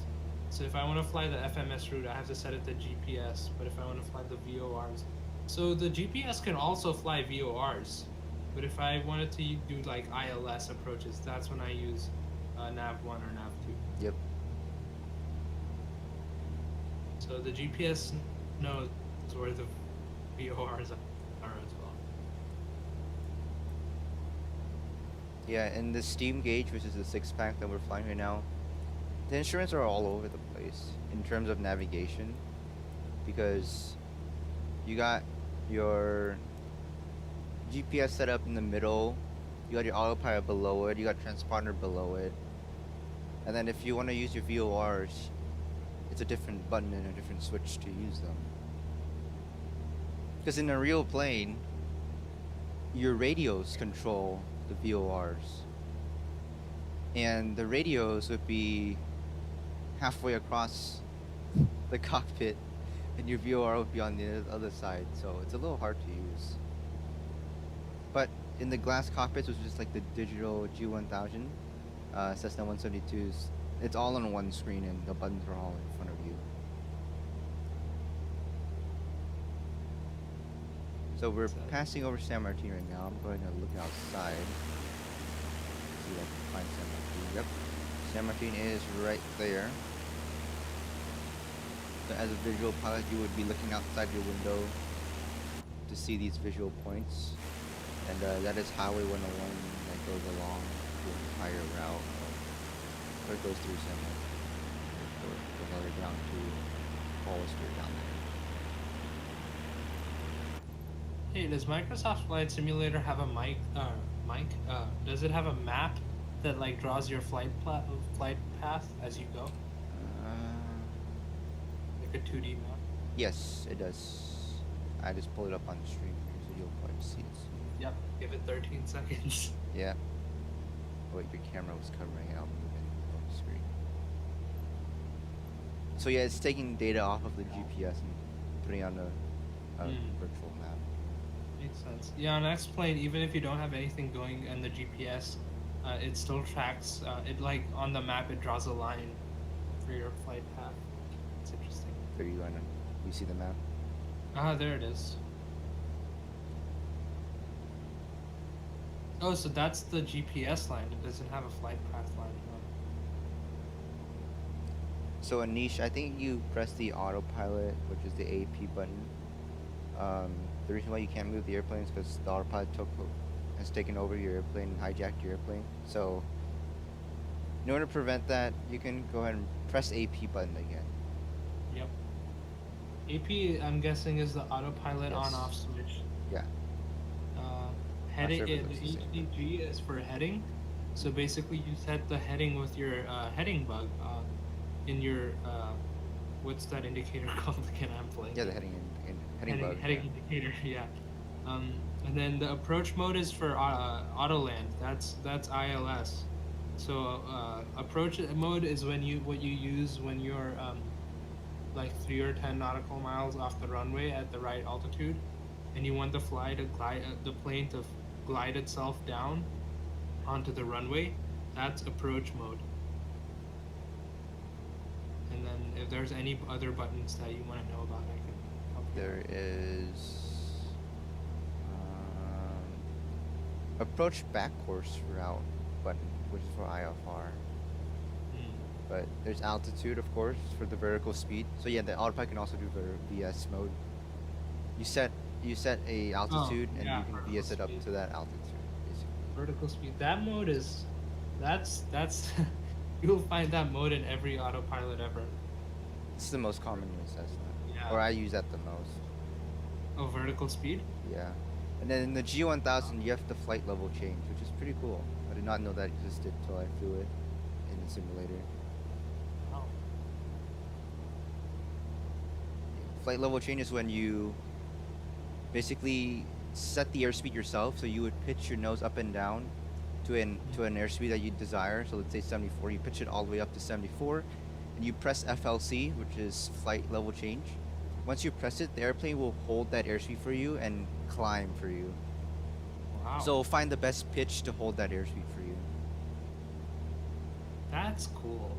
Speaker 2: So if I want to fly the FMS route, I have to set it to GPS. But if I want to fly the VORs, so the GPS can also fly VORs. But if I wanted to do like ILS approaches, that's when I use Nav1 or Nav2.
Speaker 1: Yep.
Speaker 2: So the GPS knows where the VORs are as well.
Speaker 1: Yeah, and the steam gauge, which is the 6-pack that we're flying right now, the instruments are all over the place in terms of navigation, because you got your GPS set up in the middle, you got your autopilot below it, you got transponder below it, and then if you want to use your VORs, it's a different button and a different switch to use them. Because in a real plane, your radios control the VORs. And the radios would be halfway across the cockpit, and your VOR would be on the other side, so it's a little hard to use. But in the glass cockpits, which is like the digital G1000, Cessna 172s, it's all on one screen and the buttons are all in front of you. So we're passing over San Martin right now. I'm going to look outside. See if I can find San Martin. Yep. San Martin is right there. So as a visual pilot, you would be looking outside your window to see these visual points. And that is Highway 101 that goes along the entire route. Or it goes through San Martin. Or it goes all the way down to Hollister down there.
Speaker 2: Hey, does Microsoft Flight Simulator have a mic? Does it have a map that like draws your flight path as you go, like a 2D map?
Speaker 1: Yes, it does. I just pulled it up on the stream here, so you'll probably see it soon.
Speaker 2: Yep. Give it 13 seconds.
Speaker 1: Yeah. Oh, wait, your camera was covering it. I'll move it on the screen. So yeah, it's taking data off of the GPS and putting it on a virtual map.
Speaker 2: Makes sense. Yeah, on X-Plane, even if you don't have anything going in the GPS, it still tracks. It like on the map, it draws a line for your flight path. It's interesting.
Speaker 1: There you go. You see the map?
Speaker 2: Ah, there it is. Oh, so that's the GPS line. It doesn't have a flight path line.
Speaker 1: So Anish, I think you press the autopilot, which is the AP button. The reason why you can't move the airplane is because the autopilot has taken over your airplane and hijacked your airplane. So in order to prevent that, you can go ahead and press AP button again.
Speaker 2: Yep. AP, I'm guessing, is the autopilot
Speaker 1: Yes.
Speaker 2: on-off switch.
Speaker 1: Yeah.
Speaker 2: Heading,
Speaker 1: sure if it
Speaker 2: the
Speaker 1: looks the same.
Speaker 2: HDG is for heading. So basically, you set the heading with your heading bug in your what's that indicator called again? I'm
Speaker 1: Yeah, the
Speaker 2: blanking.
Speaker 1: heading bug.
Speaker 2: Heading
Speaker 1: Yeah.
Speaker 2: indicator, yeah. And then the approach mode is for auto land. That's ILS. So approach mode is when you what you use when you're like 3 or 10 nautical miles off the runway at the right altitude, and you want the plane to glide itself down onto the runway. That's approach mode. And then if there's any other buttons that you want to know about, I can help you
Speaker 1: There
Speaker 2: out.
Speaker 1: is approach back course route button, which is for IFR.
Speaker 2: Hmm.
Speaker 1: But there's altitude, of course, for the vertical speed. So yeah, the autopilot can also do VS mode. You set a
Speaker 2: Oh
Speaker 1: altitude and
Speaker 2: yeah,
Speaker 1: you can
Speaker 2: vertical
Speaker 1: VS it up
Speaker 2: speed.
Speaker 1: to that altitude, basically.
Speaker 2: Vertical speed. That mode is that's you'll find that mode in every autopilot ever.
Speaker 1: This is the most common in Cessna,
Speaker 2: Yeah.
Speaker 1: or I use that the most.
Speaker 2: Oh, vertical speed.
Speaker 1: Yeah. And then in the G1000, you have the flight level change, which is pretty cool. I did not know that existed till I flew it in the simulator.
Speaker 2: Wow.
Speaker 1: Flight level change is when you basically set the airspeed yourself. So you would pitch your nose up and down to an airspeed that you desire. So let's say 74. You pitch it all the way up to 74, and you press FLC, which is flight level change. Once you press it, the airplane will hold that airspeed for you and climb for you.
Speaker 2: Wow.
Speaker 1: So find the best pitch to hold that airspeed for you.
Speaker 2: That's cool.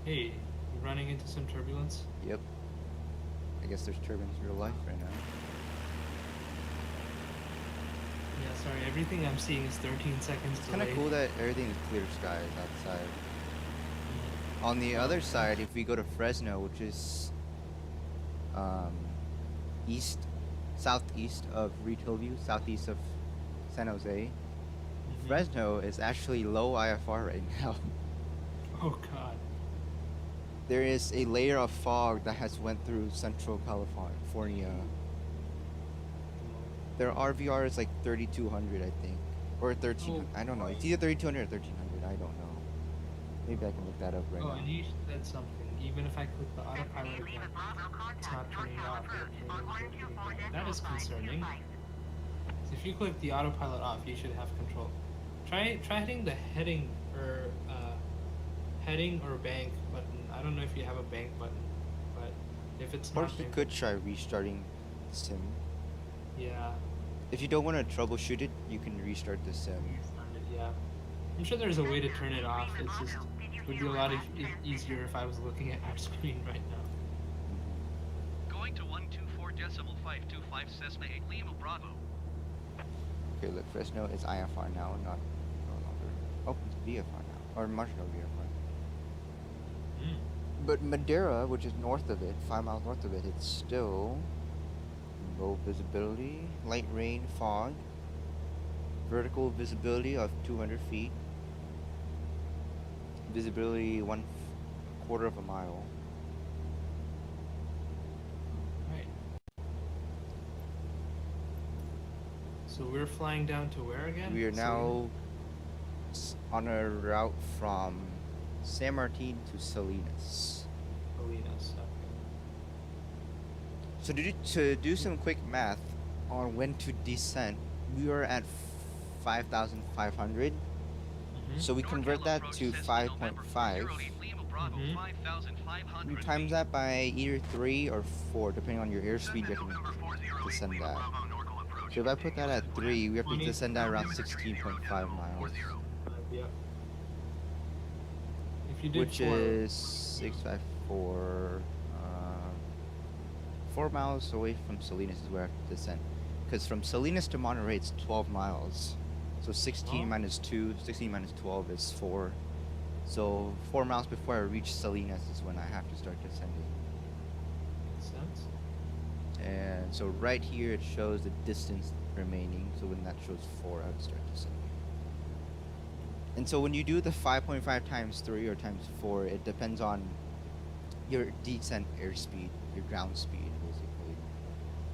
Speaker 2: Hey, you running into some turbulence?
Speaker 1: Yep. I guess there's turbulence in real life right now.
Speaker 2: Yeah, sorry. Everything I'm seeing is 13 seconds
Speaker 1: It's kind of
Speaker 2: delayed.
Speaker 1: cool that everything is clear skies outside. On the other side, if we go to Fresno, which is east, southeast of Reed Hillview, southeast of San Jose,
Speaker 2: Mhm.
Speaker 1: Fresno is actually low IFR right now.
Speaker 2: Oh God.
Speaker 1: There is a layer of fog that has went through Central California. Their RVR is like 3,200, I think, or 1,300.
Speaker 2: Oh,
Speaker 1: I don't know. It's either 3,200 or 1,300. I don't know. Maybe I can look that up right
Speaker 2: Oh,
Speaker 1: now.
Speaker 2: and you said something. Even if I click the autopilot again, it's not turning off. That is concerning. So if you click the autopilot off, you should have control. Try hitting the heading or bank button. I don't know if you have a bank button, but if it's
Speaker 1: Or
Speaker 2: not
Speaker 1: you
Speaker 2: bank,
Speaker 1: could try restarting the sim.
Speaker 2: yeah,
Speaker 1: If you don't want to troubleshoot it, you can restart the sim.
Speaker 2: restart it, yeah. I'm sure there's a way to turn it off. It's just it would be a lot easier if I was looking at your screen right now.
Speaker 4: Going to 124.525 Cessna 8 Lima Bravo.
Speaker 1: Okay, look, Fresno is IFR now, not no longer. Oh, it's VFR now, or marginal VFR.
Speaker 2: Mm.
Speaker 1: But Madeira, which is north of it, 5 miles north of it, it's still low visibility, light rain, fog, vertical visibility of 200 feet, visibility 1/4 of a mile.
Speaker 2: Right. So we're flying down to where again?
Speaker 1: We are now on a route from San Martin to Salinas.
Speaker 2: Salinas.
Speaker 1: So to do some quick math on when to descent, we are at 5,500.
Speaker 2: Mm-hmm.
Speaker 1: So we convert that to 5.5.
Speaker 2: Mhm.
Speaker 1: You times that by either 3 or 4, depending on your airspeed, you can
Speaker 3: November 40
Speaker 1: descend
Speaker 3: Lima
Speaker 1: that.
Speaker 3: Bravo Norcal approach.
Speaker 1: So if I put that at 3, we have to
Speaker 2: 20.
Speaker 1: descend that around 16.5 miles,
Speaker 2: Yeah. If you did
Speaker 1: which
Speaker 2: 4,
Speaker 1: is 654. 4 miles away from Salinas is where I have to descend. Because from Salinas to Monterey, it's 12 miles. So 16
Speaker 2: Oh.
Speaker 1: minus 2, 16 minus 12 is 4. So 4 miles before I reach Salinas is when I have to start descending.
Speaker 2: makes sense.
Speaker 1: And so right here it shows the distance remaining. So when that shows 4, I would start descending. And so when you do the 5.5 times 3 or times 4, it depends on your descent airspeed, your ground speed, basically.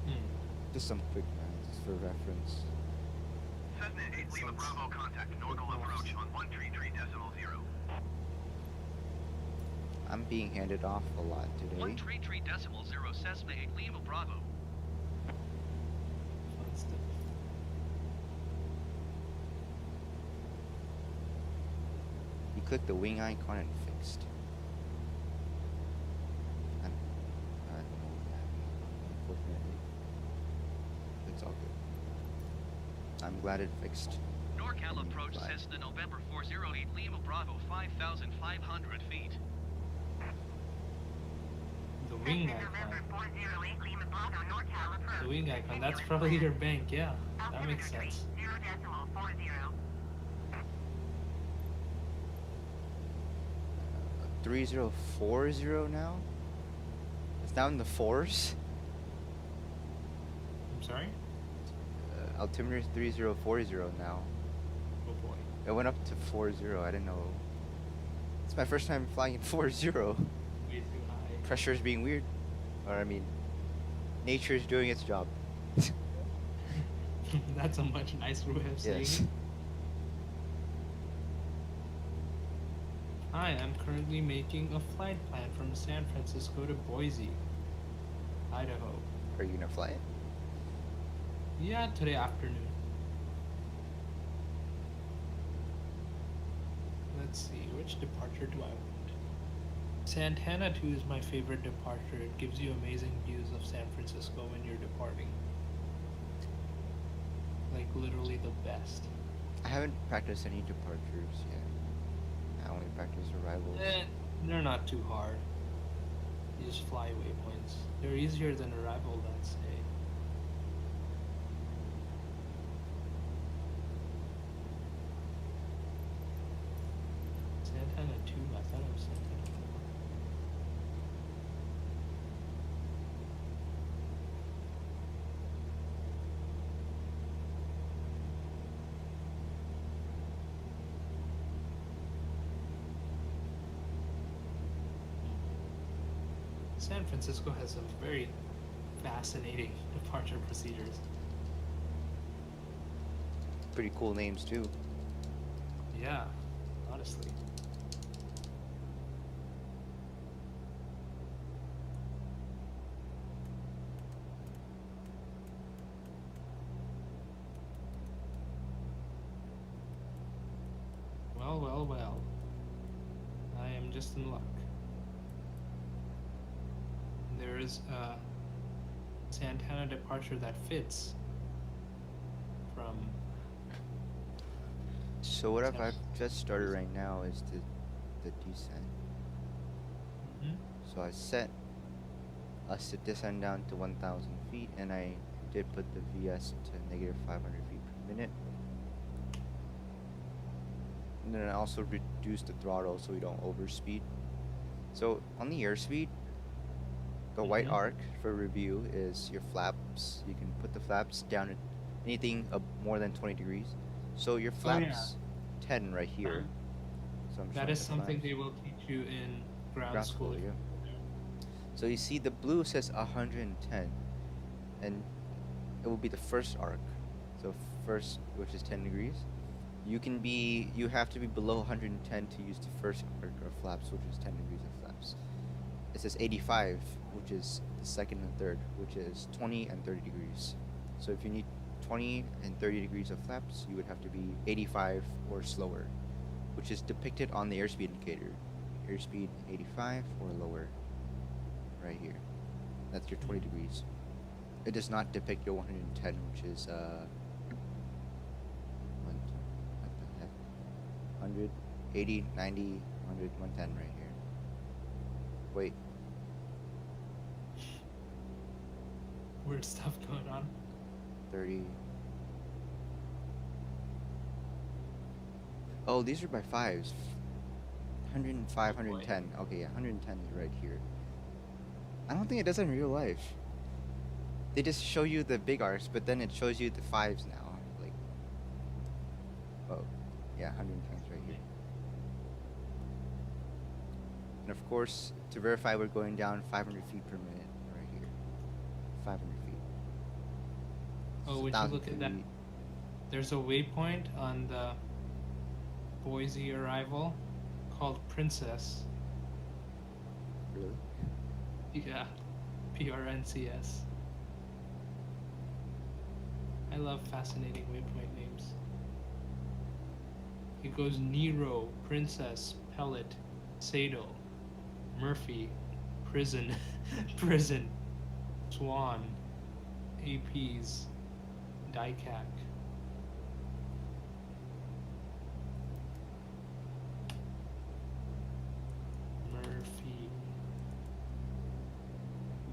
Speaker 2: Hmm.
Speaker 1: Just some quick math just for reference.
Speaker 3: Cessna 8 Lima Bravo contact Norcal approach on 133.0.
Speaker 1: I'm being handed off a lot today.
Speaker 4: 133.0 Cessna 8 Lima Bravo.
Speaker 2: Fun stuff.
Speaker 1: You click the wing icon and fixed. I don't know what that means, unfortunately. It's all good. I'm glad it fixed.
Speaker 4: NorCal
Speaker 1: And
Speaker 4: approach
Speaker 1: fly.
Speaker 4: Cessna November 408 Lima Bravo 5,500 feet.
Speaker 2: The wing icon. The wing icon. That's probably your bank. Yeah, that makes sense.
Speaker 1: 3040 now? It's down in the fours.
Speaker 2: I'm sorry.
Speaker 1: Altimeter is 3040 now.
Speaker 2: Oh boy.
Speaker 1: It went up to 40. I didn't know. It's my first time flying in 40.
Speaker 2: Way too high.
Speaker 1: Pressure is being weird. Or, I mean, nature is doing its job.
Speaker 2: That's a much nicer way of saying
Speaker 1: Yes.
Speaker 2: it. I am currently making a flight plan from San Francisco to Boise, Idaho.
Speaker 1: Are you gonna fly it?
Speaker 2: Yeah, today afternoon. Let's see, which departure do I want? Santana 2 is my favorite departure. It gives you amazing views of San Francisco when you're departing. Like, literally the best.
Speaker 1: I haven't practiced any departures yet. I only practice arrivals.
Speaker 2: They're not too hard. You just fly waypoints. They're easier than arrival, let's say. Santana 2, I thought it was Santana 4. San Francisco has some very fascinating departure procedures.
Speaker 1: Pretty cool names too.
Speaker 2: Yeah, honestly. Well, well, well. I am just in luck. There is a Santana departure that fits from.
Speaker 1: So what if
Speaker 2: San-
Speaker 1: I've just started right now is the descent.
Speaker 2: Mhm.
Speaker 1: So I set us to descend down to 1,000 feet, and I did put the VS to negative 500 feet per minute. And then I also reduced the throttle so we don't overspeed. So on the airspeed, the white
Speaker 2: Mhm.
Speaker 1: arc for review is your flaps. You can put the flaps down at anything more than 20 degrees. So your
Speaker 2: Oh, yeah.
Speaker 1: flaps 10 right here.
Speaker 2: Uh-huh.
Speaker 1: So I'm
Speaker 2: That
Speaker 1: showing
Speaker 2: is
Speaker 1: the
Speaker 2: something
Speaker 1: flaps.
Speaker 2: they will teach you in ground school.
Speaker 1: Yeah. So you see the blue says 110, and it will be the first arc. So first, which is 10 degrees. You have to be below 110 to use the first arc of flaps, which is 10 degrees of flaps. It says 85, which is the second and third, which is 20 and 30 degrees. So if you need 20 and 30 degrees of flaps, you would have to be 85 or slower, which is depicted on the airspeed indicator. Airspeed 85 or lower, right here. That's your 20 degrees. It does not depict your 110, which is what the heck? 100, 80, 90, 100, 110 right here. Wait,
Speaker 2: Weird stuff going on.
Speaker 1: 30. Oh, these are by fives. 105,
Speaker 2: Oh, boy.
Speaker 1: 110. Okay, yeah, 110 is right here. I don't think it does in real life. They just show you the big arcs, but then it shows you the fives now. Like, oh, yeah, 110 is right here. And of course, to verify, we're going down 500 feet per minute right here. 500 feet.
Speaker 2: Oh, would you
Speaker 1: 1,000
Speaker 2: look at that?
Speaker 1: feet.
Speaker 2: There's a waypoint on the Boise arrival called Princess.
Speaker 1: Really?
Speaker 2: Yeah, PRNCS. I love fascinating waypoint names. It goes Nero, Princess, Pellet, Sado, Murphy, Prison, Prison, Swan, APs, Dicac, Murphy.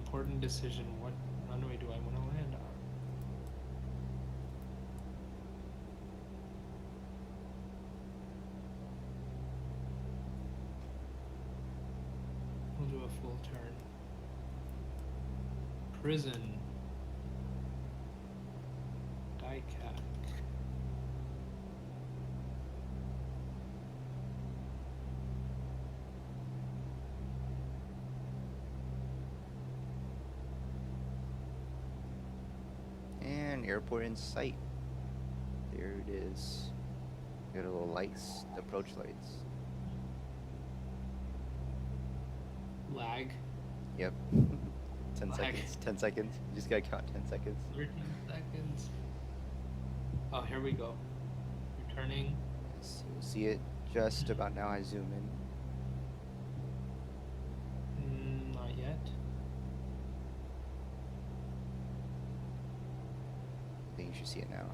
Speaker 2: Important decision. What runway do I want to land on? We'll do a full turn. Prison. Dicac.
Speaker 1: And airport in sight. There it is. Got a little lights, the approach lights.
Speaker 2: Lag.
Speaker 1: Yep. 10
Speaker 2: Lag.
Speaker 1: seconds. 10 seconds. You just gotta count 10 seconds.
Speaker 2: 13 seconds. Oh, here we go. Returning.
Speaker 1: Yes, you'll see it just about now. I zoom in.
Speaker 2: Not yet.
Speaker 1: I think you should see it now.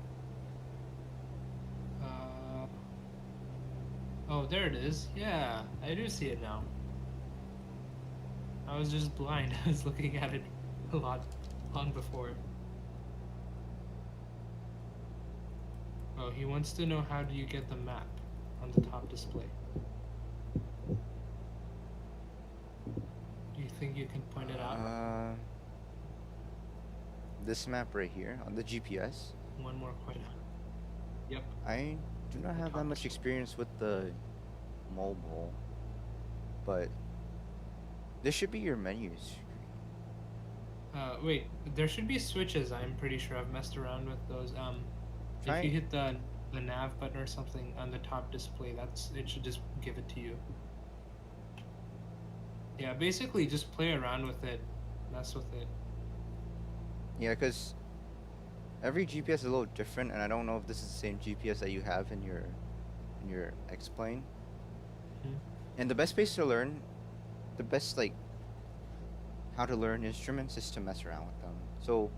Speaker 2: Oh, there it is. Yeah, I do see it now. I was just blind. I was looking at it a lot long before. Oh, he wants to know how do you get the map on the top display. Do you think you can point it out?
Speaker 1: This map right here on the GPS.
Speaker 2: One more question. Yep.
Speaker 1: I do not
Speaker 2: The
Speaker 1: have that
Speaker 2: top
Speaker 1: much
Speaker 2: display.
Speaker 1: experience with the mobile, but this should be your menus.
Speaker 2: Wait, there should be switches. I'm pretty sure I've messed around with those. If you hit the nav button or something on the top display, it should just give it to you. Yeah, basically just play around with it, mess with it.
Speaker 1: Yeah, because every GPS is a little different, and I don't know if this is the same GPS that you have in your X-plane.
Speaker 2: Mhm.
Speaker 1: And the best place to learn, the best like how to learn instruments is to mess around with them. So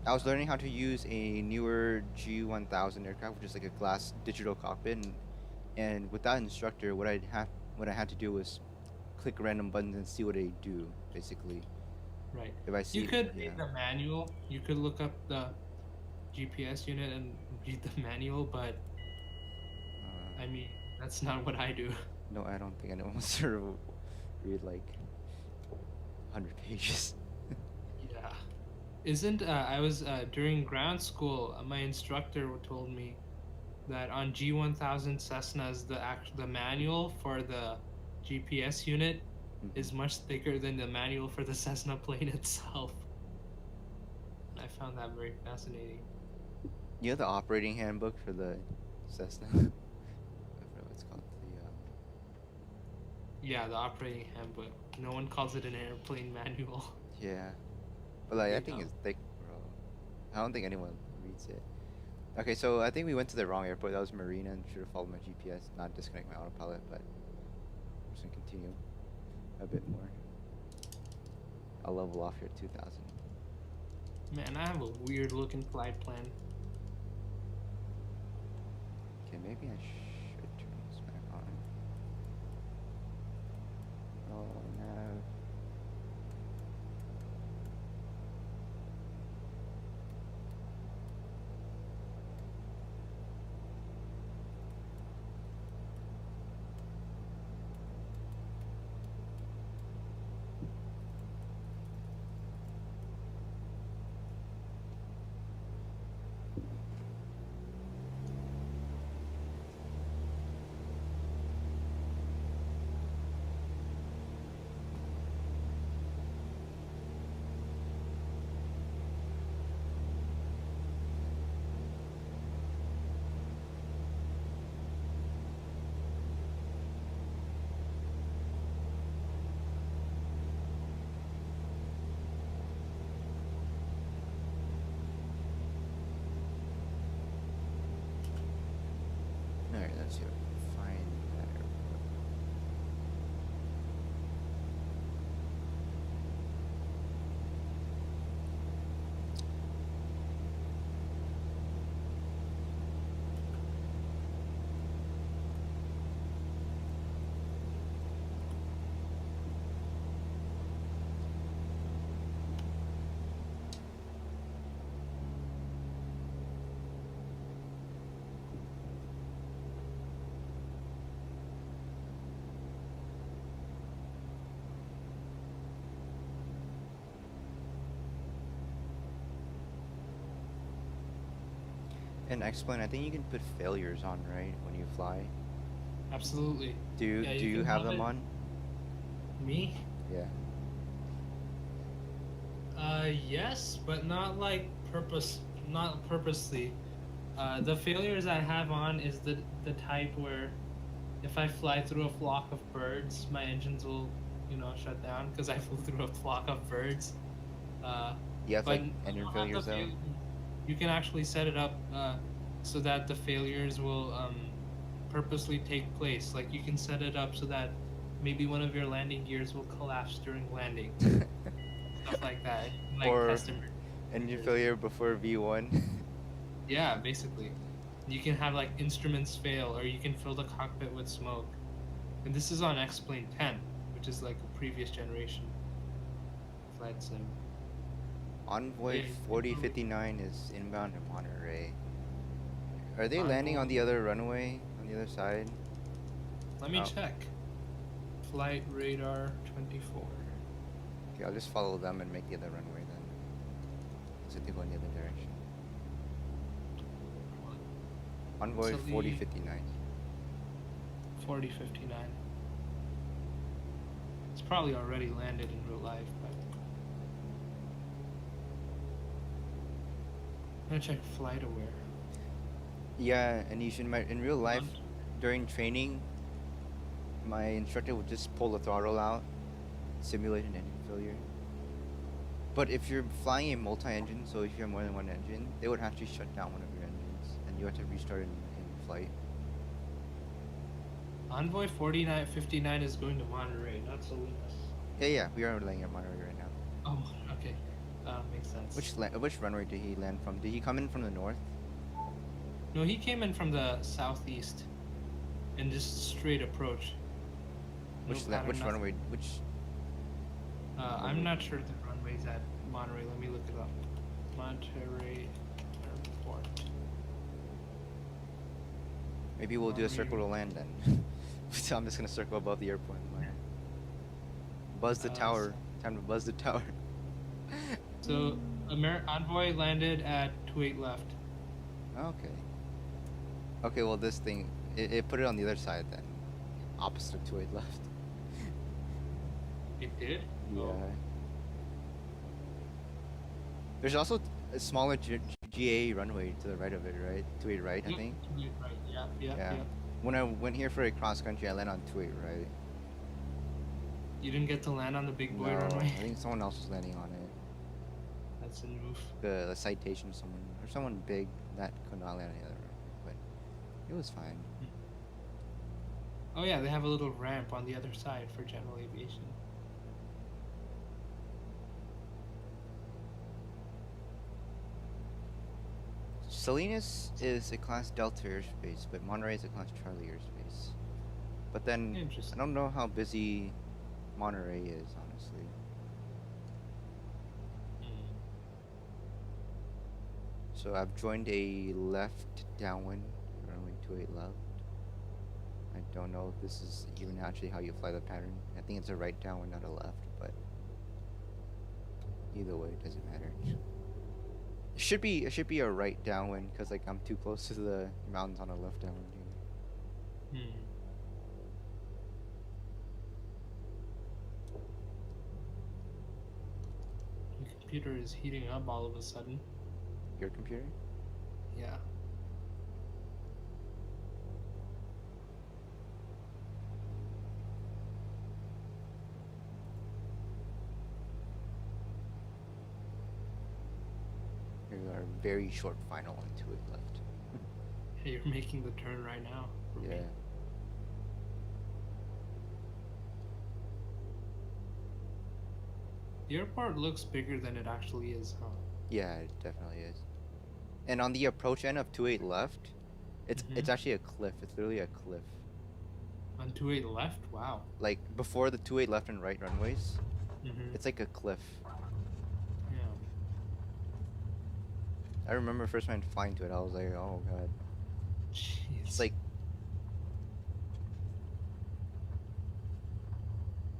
Speaker 1: I was learning how to use a newer G1000 aircraft, which is like a glass digital cockpit, and with that instructor, what I had to do was click random buttons and see what they do, basically.
Speaker 2: Right.
Speaker 1: If I
Speaker 2: You
Speaker 1: see,
Speaker 2: could
Speaker 1: yeah.
Speaker 2: read the manual. You could look up the GPS unit and read the manual, but I mean, that's not what I do.
Speaker 1: No, I don't think anyone wants to read like 100 pages.
Speaker 2: Yeah. Isn't I was during ground school, my instructor told me that on G1000 Cessnas the manual for the GPS unit is
Speaker 1: Mhm.
Speaker 2: much thicker than the manual for the Cessna plane itself. I found that very fascinating.
Speaker 1: You have the operating handbook for the Cessna. I forgot what it's called.
Speaker 2: Yeah, the operating handbook. No one calls it an airplane manual.
Speaker 1: Yeah, but like
Speaker 2: You
Speaker 1: I think
Speaker 2: know.
Speaker 1: it's thick, bro. I don't think anyone reads it. Okay, so I think we went to the wrong airport. That was Marina, and should have followed my GPS, not disconnect my autopilot. But I'm just gonna continue a bit more. I'll level off here 2,000.
Speaker 2: Man, I have a weird looking flight plan.
Speaker 1: Okay, maybe I should turn this back on. Oh, nav. let's see if I can find that airport. And explain, I think you can put failures on, right, when you fly.
Speaker 2: Absolutely. Yeah,
Speaker 1: Do
Speaker 2: you
Speaker 1: you
Speaker 2: can
Speaker 1: have
Speaker 2: have
Speaker 1: them
Speaker 2: it.
Speaker 1: on?
Speaker 2: Me?
Speaker 1: Yeah.
Speaker 2: Yes, but not like not purposely. The failures I have on is the type where if I fly through a flock of birds, my engines will, shut down because I flew through a flock of birds. Uh,
Speaker 1: You have
Speaker 2: but
Speaker 1: like
Speaker 2: I
Speaker 1: engine
Speaker 2: don't have the
Speaker 1: failures though.
Speaker 2: you can actually set it up so that the failures will purposely take place. Like you can set it up so that maybe one of your landing gears will collapse during landing, stuff like that. You can, like
Speaker 1: Or
Speaker 2: test
Speaker 1: engine
Speaker 2: emergencies.
Speaker 1: failure before V1.
Speaker 2: Yeah, basically. You can have like instruments fail, or you can fill the cockpit with smoke. And this is on X-Plane 10, which is like a previous generation flight sim. But
Speaker 1: Envoy
Speaker 2: yeah, you can totally
Speaker 1: 4059 is inbound to Monterey. Are they landing on
Speaker 2: envoy.
Speaker 1: the other runway on the other side?
Speaker 2: Let me
Speaker 1: Oh,
Speaker 2: check. Flight radar 24.
Speaker 1: okay. I'll just follow them and make the other runway then. So they go in the other direction. Envoy
Speaker 2: Italy
Speaker 1: 4059.
Speaker 2: 4059. It's probably already landed in real life, but I'm gonna check flight aware.
Speaker 1: Yeah, and you should in real life
Speaker 2: Launch.
Speaker 1: during training, my instructor would just pull the throttle out, simulate an engine failure. But if you're flying a multi-engine, so if you have more than one engine, they would have to shut down one of your engines, and you have to restart in flight.
Speaker 2: Envoy 4959 is going to Monterey, not Salinas.
Speaker 1: Yeah, we are landing at Monterey right now.
Speaker 2: Oh, okay. Makes sense.
Speaker 1: Which runway did he land from? Did he come in from the north?
Speaker 2: No, he came in from the southeast and just straight approach. No pattern,
Speaker 1: Which
Speaker 2: nothing.
Speaker 1: runway?
Speaker 2: I'm not sure the runway's at Monterey. Let me look it up. Monterey Airport.
Speaker 1: Maybe we'll do a circle to land then. So I'm just gonna circle above the airport and land. Buzz the tower. Time to buzz the tower.
Speaker 2: So, Envoy landed at 28 left.
Speaker 1: Okay. Okay, well this thing, it put it on the other side then. Opposite of 28 left.
Speaker 2: It did?
Speaker 1: Yeah.
Speaker 2: Oh.
Speaker 1: There's also a smaller GA runway to the right of it, right? 28 right, I
Speaker 2: Yep,
Speaker 1: think.
Speaker 2: 28 right. Yeah, yeah,
Speaker 1: Yeah.
Speaker 2: yeah.
Speaker 1: When I went here for a cross country, I landed on 28 right.
Speaker 2: You didn't get to land on the big boy
Speaker 1: No,
Speaker 2: runway?
Speaker 1: I think someone else was landing on it.
Speaker 2: That's a move.
Speaker 1: The citation, someone big that could not land on the other runway, but it was fine.
Speaker 2: Oh yeah, they have a little ramp on the other side for general aviation.
Speaker 1: Salinas is a class Delta airspace, but Monterey is a class Charlie airspace. But then I
Speaker 2: Interesting.
Speaker 1: don't know how busy Monterey is, honestly. So I've joined a left downwind, runway 28 left. I don't know if this is even actually how you fly the pattern. I think it's a right downwind, not a left, but either way, it doesn't matter. It should be a right downwind because like I'm too close to the mountains on a left downwind here.
Speaker 2: Hmm. My computer is heating up all of a sudden.
Speaker 1: Your computer?
Speaker 2: Yeah.
Speaker 1: Here's our very short final on 28 left.
Speaker 2: You're making the turn right now for me.
Speaker 1: Yeah.
Speaker 2: The airport looks bigger than it actually is, huh?
Speaker 1: Yeah, it definitely is. And on the approach end of 28 left, it's
Speaker 2: Mm-hmm.
Speaker 1: actually a cliff. It's literally a cliff.
Speaker 2: On 28 left? Wow.
Speaker 1: Like before the 28 left and right runways,
Speaker 2: Mm-hmm.
Speaker 1: it's like a cliff.
Speaker 2: Yeah.
Speaker 1: I remember first when flying to it, I was like, oh god. It's
Speaker 2: Jeez.
Speaker 1: like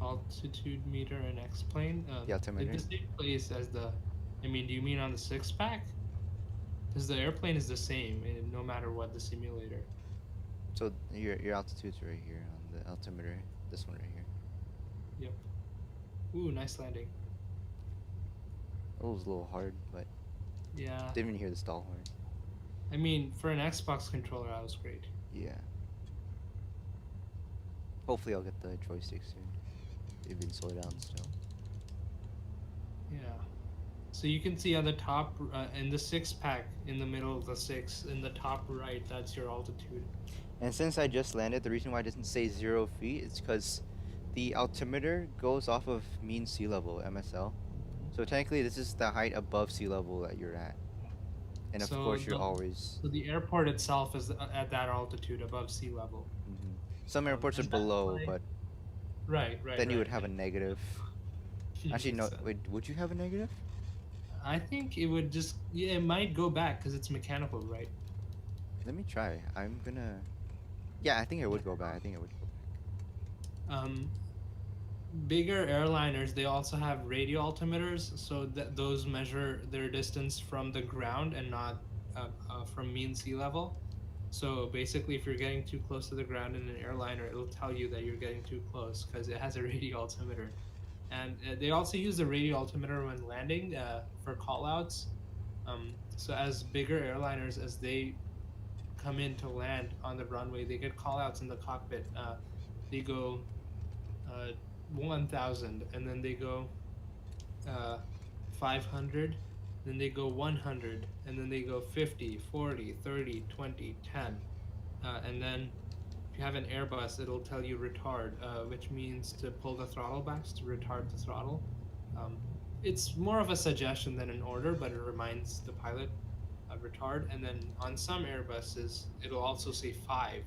Speaker 2: Altitude meter and X plane.
Speaker 1: the
Speaker 2: Is the
Speaker 1: altimeter.
Speaker 2: same place as the? I mean, do you mean on the six pack? Because the airplane is the same, no matter what the simulator.
Speaker 1: So your altitude's right here on the altimeter. This one right here.
Speaker 2: Yep. Ooh, nice landing.
Speaker 1: It was a little hard, but
Speaker 2: Yeah.
Speaker 1: didn't even hear the stall horn.
Speaker 2: I mean, for an Xbox controller, that was great.
Speaker 1: Yeah. Hopefully I'll get the joystick soon. They've been slowed down still.
Speaker 2: Yeah. So you can see on the top, in the six pack, in the middle of the six, in the top right, that's your altitude.
Speaker 1: And since I just landed, the reason why it doesn't say 0 feet is because the altimeter goes off of mean sea level, MSL. So technically this is the height above sea level that you're at. And of
Speaker 2: So
Speaker 1: course you're
Speaker 2: the
Speaker 1: always...
Speaker 2: so the airport itself is at that altitude above sea level.
Speaker 1: Some airports are
Speaker 2: And that's
Speaker 1: below,
Speaker 2: why.
Speaker 1: but
Speaker 2: Right, right,
Speaker 1: then you would
Speaker 2: right.
Speaker 1: have a negative. Actually, no,
Speaker 2: Makes sense.
Speaker 1: wait, would you have a negative?
Speaker 2: I think it would just, yeah, it might go back because it's mechanical, right?
Speaker 1: Let me try. I'm gonna... Yeah, I think it would go back. I think it would go back.
Speaker 2: Um, Bigger airliners, they also have radio altimeters, so that those measure their distance from the ground and not from mean sea level. So basically, if you're getting too close to the ground in an airliner, it'll tell you that you're getting too close because it has a radio altimeter. And they also use the radio altimeter when landing for callouts. So as bigger airliners, as they come in to land on the runway, they get callouts in the cockpit. They go uh, 1,000, and then they go 500, then they go 100, and then they go 50, 40, 30, 20, 10. And then if you have an Airbus, it'll tell you retard, which means to pull the throttle back, to retard the throttle. It's more of a suggestion than an order, but it reminds the pilot retard. And then on some Airbuses, it'll also say 5,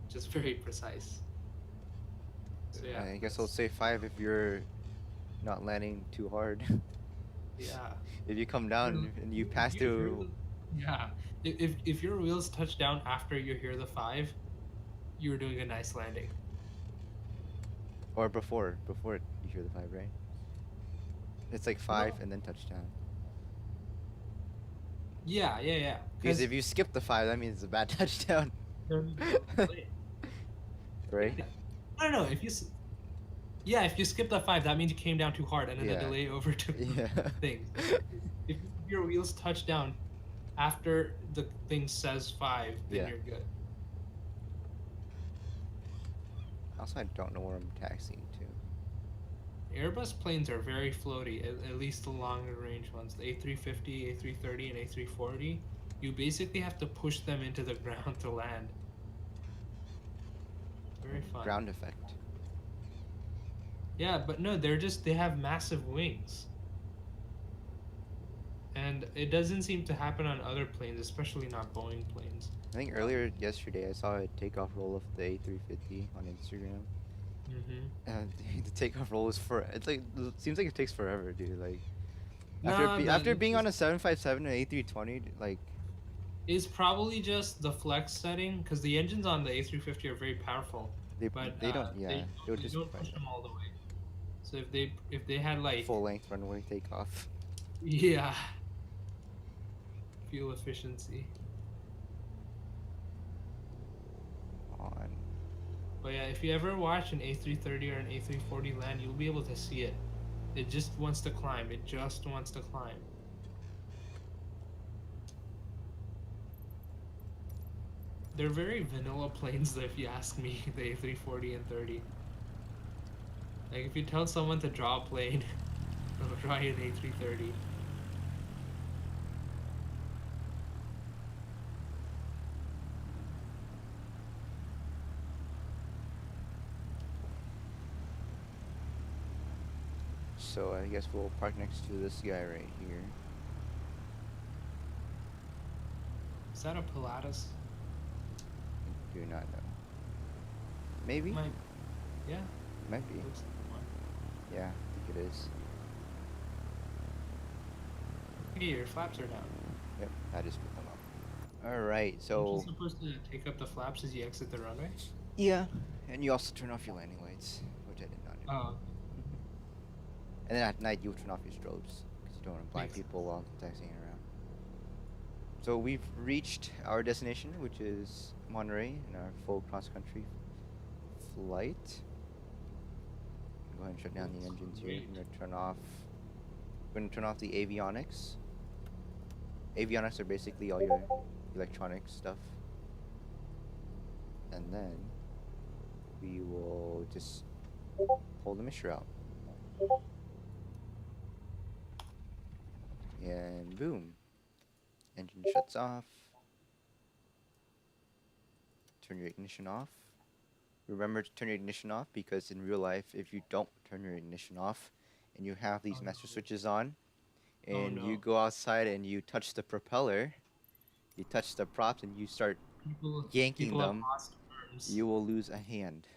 Speaker 2: which is very precise. So yeah,
Speaker 1: I guess I'll say 5 if you're not landing too hard.
Speaker 2: yeah.
Speaker 1: If you come down and you pass
Speaker 2: You hear
Speaker 1: through...
Speaker 2: yeah. If your wheels touch down after you hear the 5, you're doing a nice landing.
Speaker 1: Or before you hear the 5, right? It's like 5 and then touchdown.
Speaker 2: Yeah, yeah, yeah.
Speaker 1: Because if you skip the 5, that means it's a bad touchdown. Right?
Speaker 2: No, if you yeah, if you skip the 5, that means you came down too hard, and then the
Speaker 1: Yeah.
Speaker 2: delay overtook
Speaker 1: Yeah.
Speaker 2: things. If your wheels touch down after the thing says 5, then
Speaker 1: Yeah.
Speaker 2: you're good.
Speaker 1: Also, I don't know where I'm taxiing to.
Speaker 2: Airbus planes are very floaty, at least the longer range ones. The A350, A330, and A340, you basically have to push them into the ground to land. Very fun.
Speaker 1: Ground effect.
Speaker 2: Yeah, but no, they have massive wings. And it doesn't seem to happen on other planes, especially not Boeing planes.
Speaker 1: I think earlier yesterday I saw a takeoff roll of the A350 on Instagram.
Speaker 2: Mm-hmm.
Speaker 1: And the takeoff roll is it seems like it takes forever, dude. Like
Speaker 2: Nah,
Speaker 1: after being on a 757 and A320, like
Speaker 2: it's probably just the flex setting, because the engines on the A350 are very powerful. But
Speaker 1: they don't, yeah, they would just
Speaker 2: don't push them all the way. So if they had like
Speaker 1: full length runway takeoff.
Speaker 2: yeah, fuel efficiency.
Speaker 1: On.
Speaker 2: But yeah, if you ever watch an A330 or an A340 land, you'll be able to see it. It just wants to climb. It just wants to climb. They're very vanilla planes, though, if you ask me, the A340 and 30. Like, if you tell someone to draw a plane, they'll draw you an A330.
Speaker 1: So I guess we'll park next to this guy right here.
Speaker 2: Is that a Pilatus?
Speaker 1: I do not know. Maybe?
Speaker 2: Might. Yeah,
Speaker 1: Might be.
Speaker 2: looks like one.
Speaker 1: Yeah, I think it is.
Speaker 2: Hey, your flaps are down.
Speaker 1: Yep, I just put them up. Alright,
Speaker 2: Aren't you
Speaker 1: so.
Speaker 2: supposed to take up the flaps as you exit the runway?
Speaker 1: Yeah, and you also turn off your landing lights, which I did not do.
Speaker 2: Oh,
Speaker 1: And then at night, you turn off your strobes because you don't want to blind
Speaker 2: makes
Speaker 1: people
Speaker 2: sense.
Speaker 1: while taxiing around. So we've reached our destination, which is Monterey, in our full cross-country flight. Go ahead and shut down the
Speaker 2: Looks
Speaker 1: engines here.
Speaker 2: great.
Speaker 1: I'm gonna turn off. We're gonna turn off the avionics. Avionics are basically all your electronic stuff, and then we will just pull the mixture out, and boom, engine shuts off. Turn your ignition off. Remember to turn your ignition off because in real life, if you don't turn your ignition off and you have these
Speaker 2: Oh
Speaker 1: master
Speaker 2: no.
Speaker 1: switches on
Speaker 2: Oh
Speaker 1: and you
Speaker 2: no.
Speaker 1: go outside and you touch the propeller, you touch the props and you start yanking
Speaker 2: People have
Speaker 1: them,
Speaker 2: lost arms.
Speaker 1: you will lose a hand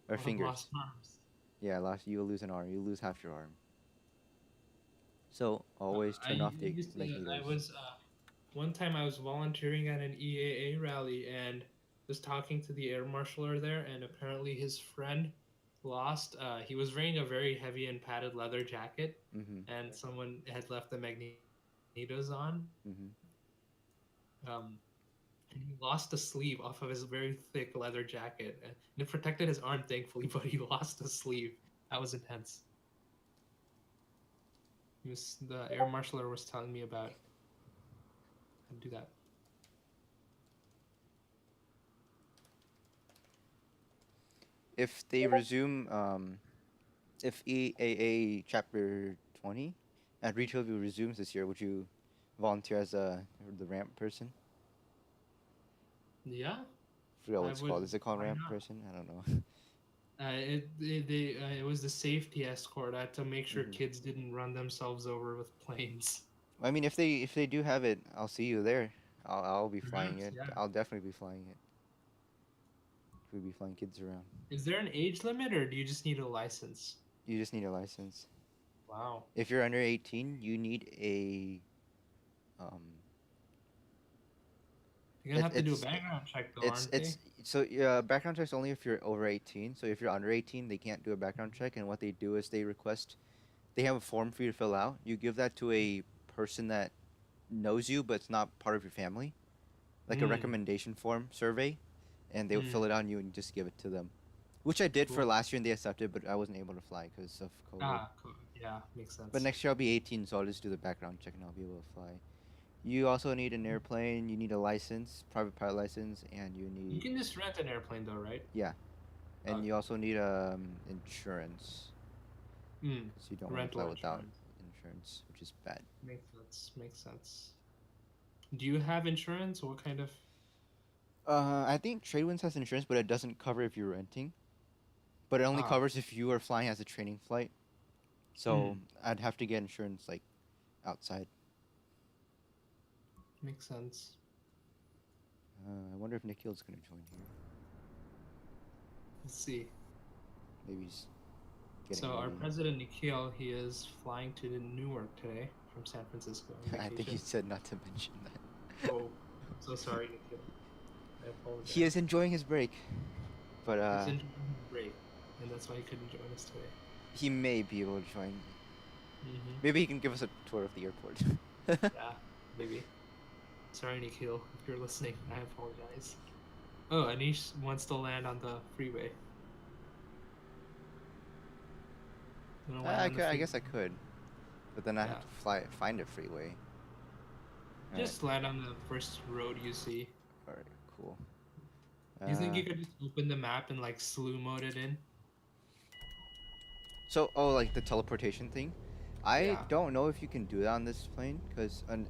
Speaker 1: or
Speaker 2: People have
Speaker 1: fingers.
Speaker 2: lost arms.
Speaker 1: Yeah, you will lose an arm. You lose half your arm. So always
Speaker 2: I
Speaker 1: turn off the
Speaker 2: used to. I
Speaker 1: magnetors.
Speaker 2: was one time I was volunteering at an EAA rally and was talking to the air marshaler there, and apparently his friend lost. He was wearing a very heavy and padded leather jacket,
Speaker 1: Mm-hmm.
Speaker 2: and someone had left the magnetos on.
Speaker 1: Mm-hmm.
Speaker 2: Um, and he lost a sleeve off of his very thick leather jacket, and it protected his arm, thankfully, but he lost a sleeve. That was intense. The air marshaler was telling me about how to do that.
Speaker 1: If they resume, if EAA Chapter 20 at Retail View resumes this year, would you volunteer as the ramp person?
Speaker 2: Yeah,
Speaker 1: Forgot what
Speaker 2: I
Speaker 1: it's
Speaker 2: would.
Speaker 1: called. Is it called
Speaker 2: Why
Speaker 1: ramp
Speaker 2: not?
Speaker 1: person? I don't know.
Speaker 2: It was the safety escort. I had to make sure
Speaker 1: Hmm.
Speaker 2: kids didn't run themselves over with planes.
Speaker 1: I mean, if they do have it, I'll see you there. I'll be flying
Speaker 2: Perhaps,
Speaker 1: it.
Speaker 2: yeah.
Speaker 1: I'll definitely be flying it. We'll be flying kids around.
Speaker 2: Is there an age limit, or do you just need a license?
Speaker 1: You just need a license.
Speaker 2: Wow.
Speaker 1: If you're under 18, you need a um.
Speaker 2: You're gonna
Speaker 1: It,
Speaker 2: have to do a
Speaker 1: it's
Speaker 2: background check, though,
Speaker 1: it's
Speaker 2: aren't they?
Speaker 1: it's so background check's only if you're over 18. So if you're under 18, they can't do a background check. And what they do is they have a form for you to fill out. You give that to a person that knows you, but it's not part of your family, like a
Speaker 2: Hmm.
Speaker 1: recommendation form survey, and they will fill
Speaker 2: Hmm.
Speaker 1: it out and you and just give it to them. Which I did for
Speaker 2: Cool.
Speaker 1: last year and they accepted, but I wasn't able to fly because of COVID.
Speaker 2: Ah, cool. Yeah, makes
Speaker 1: But
Speaker 2: sense.
Speaker 1: next year I'll be 18, so I'll just do the background check and I'll be able to fly. You also need an airplane, you need a license, private pilot license, and you
Speaker 2: You
Speaker 1: need,
Speaker 2: can just rent an airplane, though, right?
Speaker 1: yeah, and
Speaker 2: Okay.
Speaker 1: you also need insurance
Speaker 2: Hmm.
Speaker 1: because you don't want to fly
Speaker 2: Rental
Speaker 1: without
Speaker 2: insurance.
Speaker 1: insurance, which is bad.
Speaker 2: Makes sense. Makes sense. Do you have insurance? What kind of?
Speaker 1: I think Tradewinds has insurance, but it doesn't cover if you're renting. But it only
Speaker 2: Ah.
Speaker 1: covers if you are flying as a training flight. So
Speaker 2: Hmm.
Speaker 1: I'd have to get insurance like outside.
Speaker 2: Makes sense.
Speaker 1: I wonder if Nikhil's gonna join here.
Speaker 2: Let's see.
Speaker 1: Maybe he's getting
Speaker 2: So our
Speaker 1: ready.
Speaker 2: president Nikhil, he is flying to Newark today from San Francisco on
Speaker 1: I think he
Speaker 2: vacation.
Speaker 1: said not to mention that.
Speaker 2: Oh, I'm so sorry, Nikhil. I
Speaker 1: He is
Speaker 2: apologize.
Speaker 1: enjoying his break, but
Speaker 2: He's enjoying his break, and that's why he couldn't join us today.
Speaker 1: he may be able to join.
Speaker 2: Mm-hmm.
Speaker 1: Maybe he can give us a tour of the airport.
Speaker 2: Yeah, maybe. Sorry, Nikhil, if you're listening, I apologize. Oh, Anish wants to land on the freeway. You want to land on the
Speaker 1: I
Speaker 2: freeway?
Speaker 1: guess I could, but then I have
Speaker 2: Yeah,
Speaker 1: to find a freeway. All right,
Speaker 2: just land on the first road you see.
Speaker 1: all right, cool.
Speaker 2: You think
Speaker 1: Uh,
Speaker 2: you could just open the map and like slew mode it in?
Speaker 1: oh, like the teleportation thing. I
Speaker 2: Yeah,
Speaker 1: don't know if you can do that on this plane because on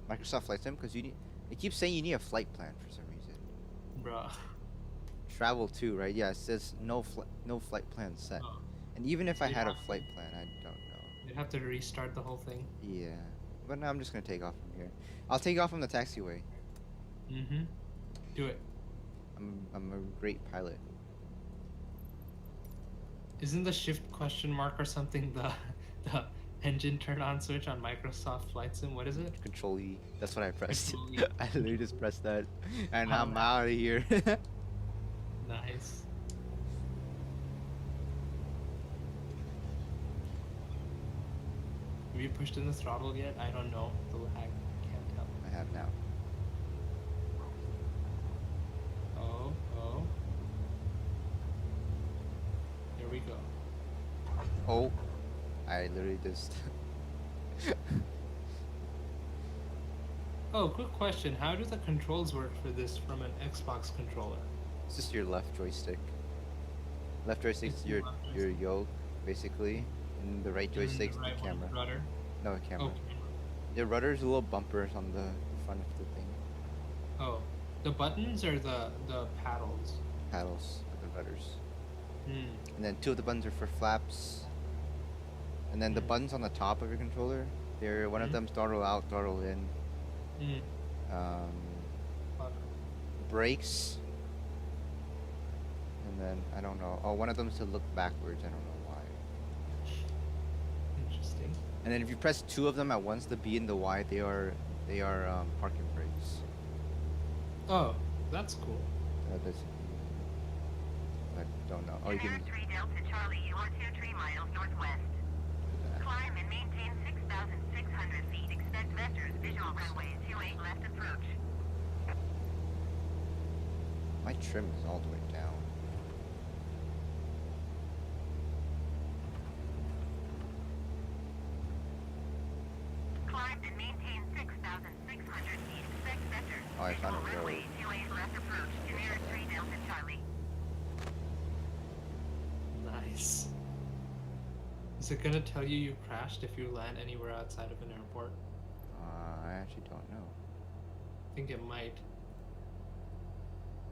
Speaker 1: Microsoft Flight Sim because you need. It keeps saying you need a flight plan for some reason.
Speaker 2: bruh.
Speaker 1: Travel too, right? Yeah, it says no flight plan set.
Speaker 2: Oh,
Speaker 1: And even if
Speaker 2: So
Speaker 1: I
Speaker 2: you
Speaker 1: had a
Speaker 2: have
Speaker 1: flight plan, I don't know.
Speaker 2: you'd have to restart the whole thing.
Speaker 1: Yeah. But now I'm just gonna take off from here. I'll take off from the taxiway.
Speaker 2: Mm-hmm. Do it.
Speaker 1: I'm a great pilot.
Speaker 2: Isn't the shift question mark or something the engine turn on switch on Microsoft Flight Sim? What is it?
Speaker 1: Control E. That's what I pressed.
Speaker 2: Control E.
Speaker 1: I literally just pressed that, and
Speaker 2: Oh,
Speaker 1: I'm out of here.
Speaker 2: nice. Have you pushed in the throttle yet? I don't know. The lag can't tell.
Speaker 1: I have now.
Speaker 2: Oh. Here we go.
Speaker 1: Oh, I literally just.
Speaker 2: Oh, quick question. How do the controls work for this from an Xbox controller?
Speaker 1: It's just your left joystick. Left joystick's
Speaker 2: It's the
Speaker 1: your
Speaker 2: left
Speaker 1: your
Speaker 2: joystick.
Speaker 1: yoke, basically, and the right
Speaker 2: And then
Speaker 1: joystick's
Speaker 2: the right
Speaker 1: the
Speaker 2: one
Speaker 1: camera.
Speaker 2: is rudder.
Speaker 1: No, a camera.
Speaker 2: Oh, camera.
Speaker 1: The rudder's little bumpers on the front of the thing.
Speaker 2: Oh, the buttons or the paddles?
Speaker 1: Paddles are the rudders.
Speaker 2: Hmm.
Speaker 1: And then two of the buttons are for flaps. And then the
Speaker 2: Mm.
Speaker 1: buttons on the top of your controller, they're one of
Speaker 2: Mhm.
Speaker 1: them's throttle out, throttle in.
Speaker 2: Hmm.
Speaker 1: Um,
Speaker 2: Clever.
Speaker 1: brakes. And then I don't know. Oh, one of them's to look backwards. I don't know why.
Speaker 2: Interesting.
Speaker 1: And then if you press two of them at once, the B and the Y, they are parking brakes.
Speaker 2: Oh, that's cool.
Speaker 1: That's, I don't know. Oh, you can.
Speaker 3: 3 Delta Charlie, you are 23 miles northwest.
Speaker 1: Do that.
Speaker 3: Climb and maintain 6,600 feet. Expect vectors, visual runway 28 left approach.
Speaker 1: My trim is all the way down.
Speaker 3: Climb and maintain 6,600 feet. Expect vectors,
Speaker 1: Oh, I found
Speaker 3: visual
Speaker 1: a
Speaker 3: runway
Speaker 1: road.
Speaker 3: 28 left approach to near 3 Delta Charlie.
Speaker 2: Nice. Is it gonna tell you crashed if you land anywhere outside of an airport?
Speaker 1: I actually don't know.
Speaker 2: I think it might.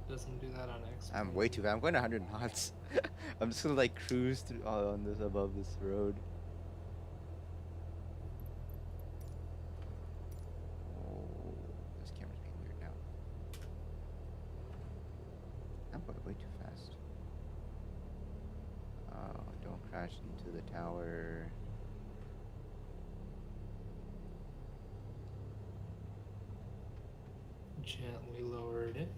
Speaker 2: Doesn't do that on X.
Speaker 1: I'm way too fast. I'm going 100 knots. I'm just gonna like cruise through on this above this road. Oh, this camera's being weird now. I'm going way too fast. Oh, don't crash into the tower.
Speaker 2: Gently lowered it.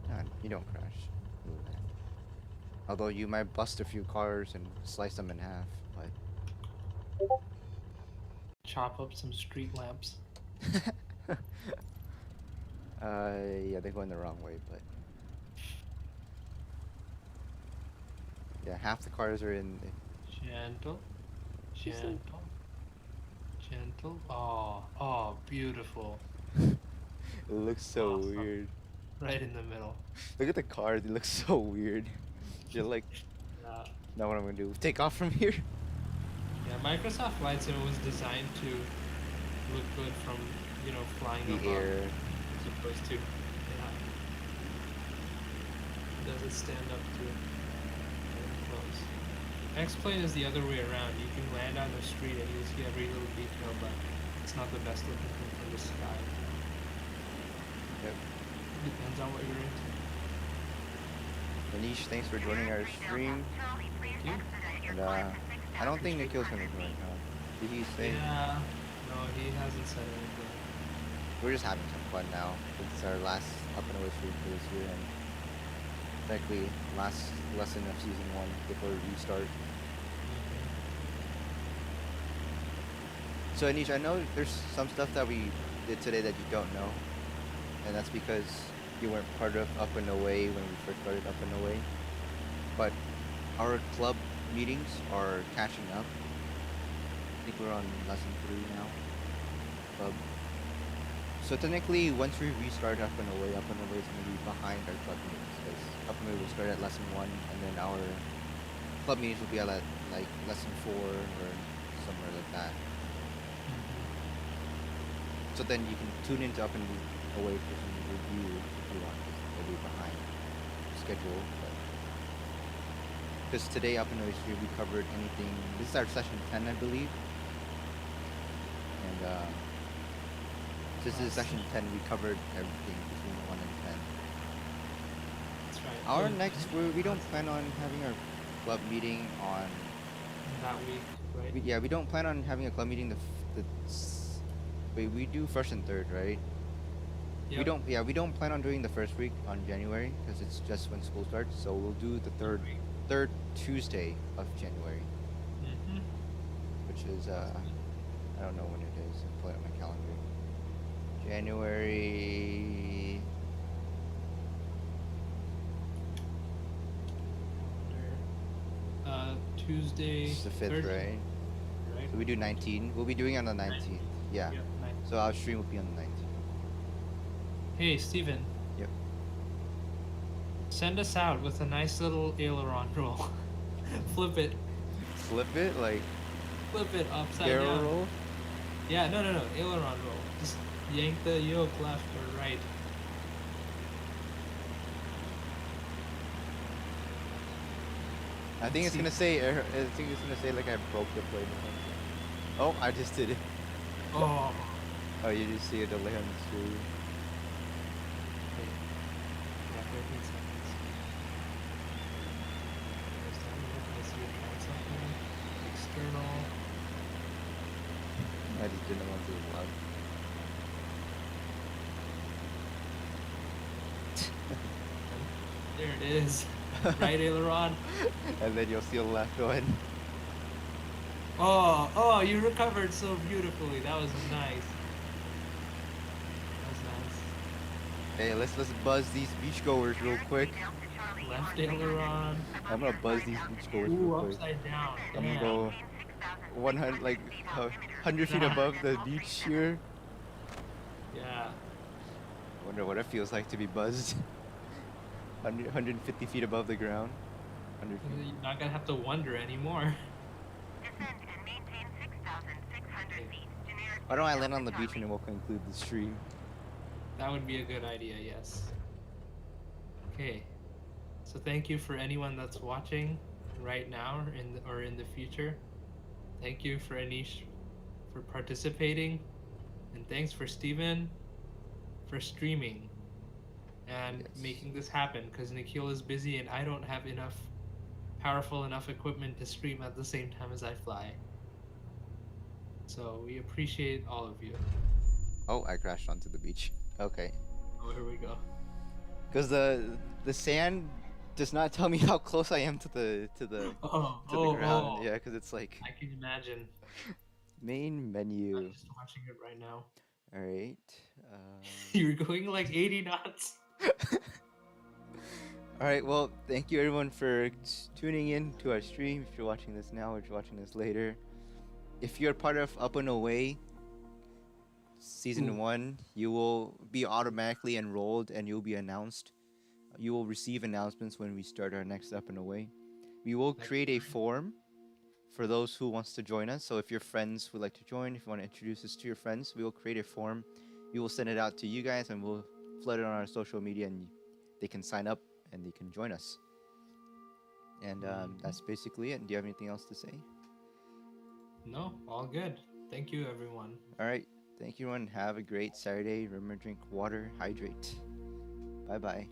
Speaker 1: God, you don't crash. Ooh, man. Although you might bust a few cars and slice them in half, but
Speaker 2: Chop up some street lamps.
Speaker 1: yeah, they're going the wrong way, but yeah, half the cars are in.
Speaker 2: Gentle.
Speaker 1: She's like-
Speaker 2: Gentle. Gentle. Oh, beautiful.
Speaker 1: It looks so
Speaker 2: Awesome.
Speaker 1: weird.
Speaker 2: Right in the middle.
Speaker 1: Look at the cars; they look so weird. You're like,
Speaker 2: Yeah.
Speaker 1: know what I'm gonna do? Take off from here?
Speaker 2: Yeah, Microsoft Flight Sim was designed to look good from, flying
Speaker 1: The
Speaker 2: above
Speaker 1: air.
Speaker 2: as opposed to, yeah. Does it stand up to getting close? X-Plane is the other way around. You can land on the street and you see every little detail, but it's not the best looking thing from the sky.
Speaker 1: Yep.
Speaker 2: Depends on what you're into.
Speaker 1: Manish, thanks for joining our stream.
Speaker 3: Charlie, please
Speaker 2: you.
Speaker 3: expedite your
Speaker 1: And
Speaker 3: climb to
Speaker 1: I don't think Nikhil's gonna
Speaker 3: 6,600
Speaker 1: join.
Speaker 3: feet.
Speaker 1: Did he say?
Speaker 2: Yeah. No, he hasn't said anything.
Speaker 1: We're just having some fun now. It's our last up and away stream for this year, and technically last lesson of season 1 before we restart. So Anish, I know there's some stuff that we did today that you don't know, and that's because you weren't part of Up and Away when we first started Up and Away. But our club meetings are catching up. I think we're on lesson 3 now. Club. So technically, once we restart Up and Away is going to be behind our club meetings because Up and Away will start at lesson 1, and then our club meetings will be at like lesson 4 or somewhere like that. So then you can tune into Up and Away for some reviews if you want, because they'll be behind schedule. Because today Up and Away stream we covered anything. This is our session 10, I believe. And this is session 10. We covered everything between 1 and 10.
Speaker 2: That's right.
Speaker 1: Our next, we don't plan on having our club meeting on.
Speaker 2: that week, right?
Speaker 1: We don't plan on having a club meeting wait, we do first and third, right?
Speaker 2: Yep.
Speaker 1: We don't plan on doing the first week on January because it's just when school starts. So we'll do the third Tuesday of January, which is I don't know when it is. I'll pull it on my calendar. January.
Speaker 2: Tuesday.
Speaker 1: It's the 5th,
Speaker 2: 13th,
Speaker 1: right?
Speaker 2: right?
Speaker 1: So we do 19. We'll be doing it on the 19th. Yeah.
Speaker 2: Yep, 19th.
Speaker 1: So our stream will be on the 19th.
Speaker 2: Hey, Steven.
Speaker 1: Yep.
Speaker 2: Send us out with a nice little aileron roll. Flip it.
Speaker 1: Flip it like
Speaker 2: Flip it upside
Speaker 1: barrel
Speaker 2: down.
Speaker 1: roll.
Speaker 2: Yeah, no. Aileron roll. Just yank the yoke left or right.
Speaker 1: I think it's gonna say. I think it's gonna say like I broke the plane or something. Oh, I just did it.
Speaker 2: Oh.
Speaker 1: Oh, you just see a delay on the screen.
Speaker 2: Okay. Yeah, 13 seconds. First time look, I see it trying something. External.
Speaker 1: I just didn't want to do loud.
Speaker 2: There it is. Right aileron.
Speaker 1: And then you'll see the left one.
Speaker 2: Oh, you recovered so beautifully. That was nice. That was
Speaker 1: Hey, let's buzz these beachgoers real quick.
Speaker 2: nice. Left aileron.
Speaker 1: I'm gonna buzz these beachgoers
Speaker 2: Ooh,
Speaker 1: real quick.
Speaker 2: upside down.
Speaker 1: I'm gonna
Speaker 2: Damn.
Speaker 1: go 100 like 100 feet above the beach here.
Speaker 2: Yeah.
Speaker 1: Wonder what it feels like to be buzzed. 150 feet above the ground. 100 feet.
Speaker 2: You're not gonna have to wonder anymore.
Speaker 3: Descend and maintain 6,600 feet. Generic.
Speaker 1: Why don't I land on the beach and then we'll conclude the stream?
Speaker 2: That would be a good idea, yes. Okay. So thank you for anyone that's watching right now or in the future. Thank you for Anish for participating. And thanks for Steven for streaming and
Speaker 1: Yes.
Speaker 2: making this happen because Nikhil is busy and I don't have powerful enough equipment to stream at the same time as I fly. So we appreciate all of you.
Speaker 1: Oh, I crashed onto the beach. Okay.
Speaker 2: Oh, here we go.
Speaker 1: Because the sand does not tell me how close I am to the ground. Yeah, because it's like
Speaker 2: I can imagine.
Speaker 1: main menu.
Speaker 2: I'm just watching it right now.
Speaker 1: All right.
Speaker 2: You're going like 80 knots.
Speaker 1: All right. Well, thank you everyone for tuning in to our stream. If you're watching this now or if you're watching this later, if you're part of Up and Away Season 1, you will be automatically enrolled and you'll be announced. You will receive announcements when we start our next Up and Away. We will create a form for those who wants to join us. So if your friends would like to join, if you want to introduce us to your friends, we will create a form. We will send it out to you guys and we'll flood it on our social media and they can sign up and they can join us. And that's basically it. Do you have anything else to say?
Speaker 2: No, all good. Thank you, everyone.
Speaker 1: All right. Thank you, everyone. Have a great Saturday. Remember, drink water, hydrate. Bye-bye.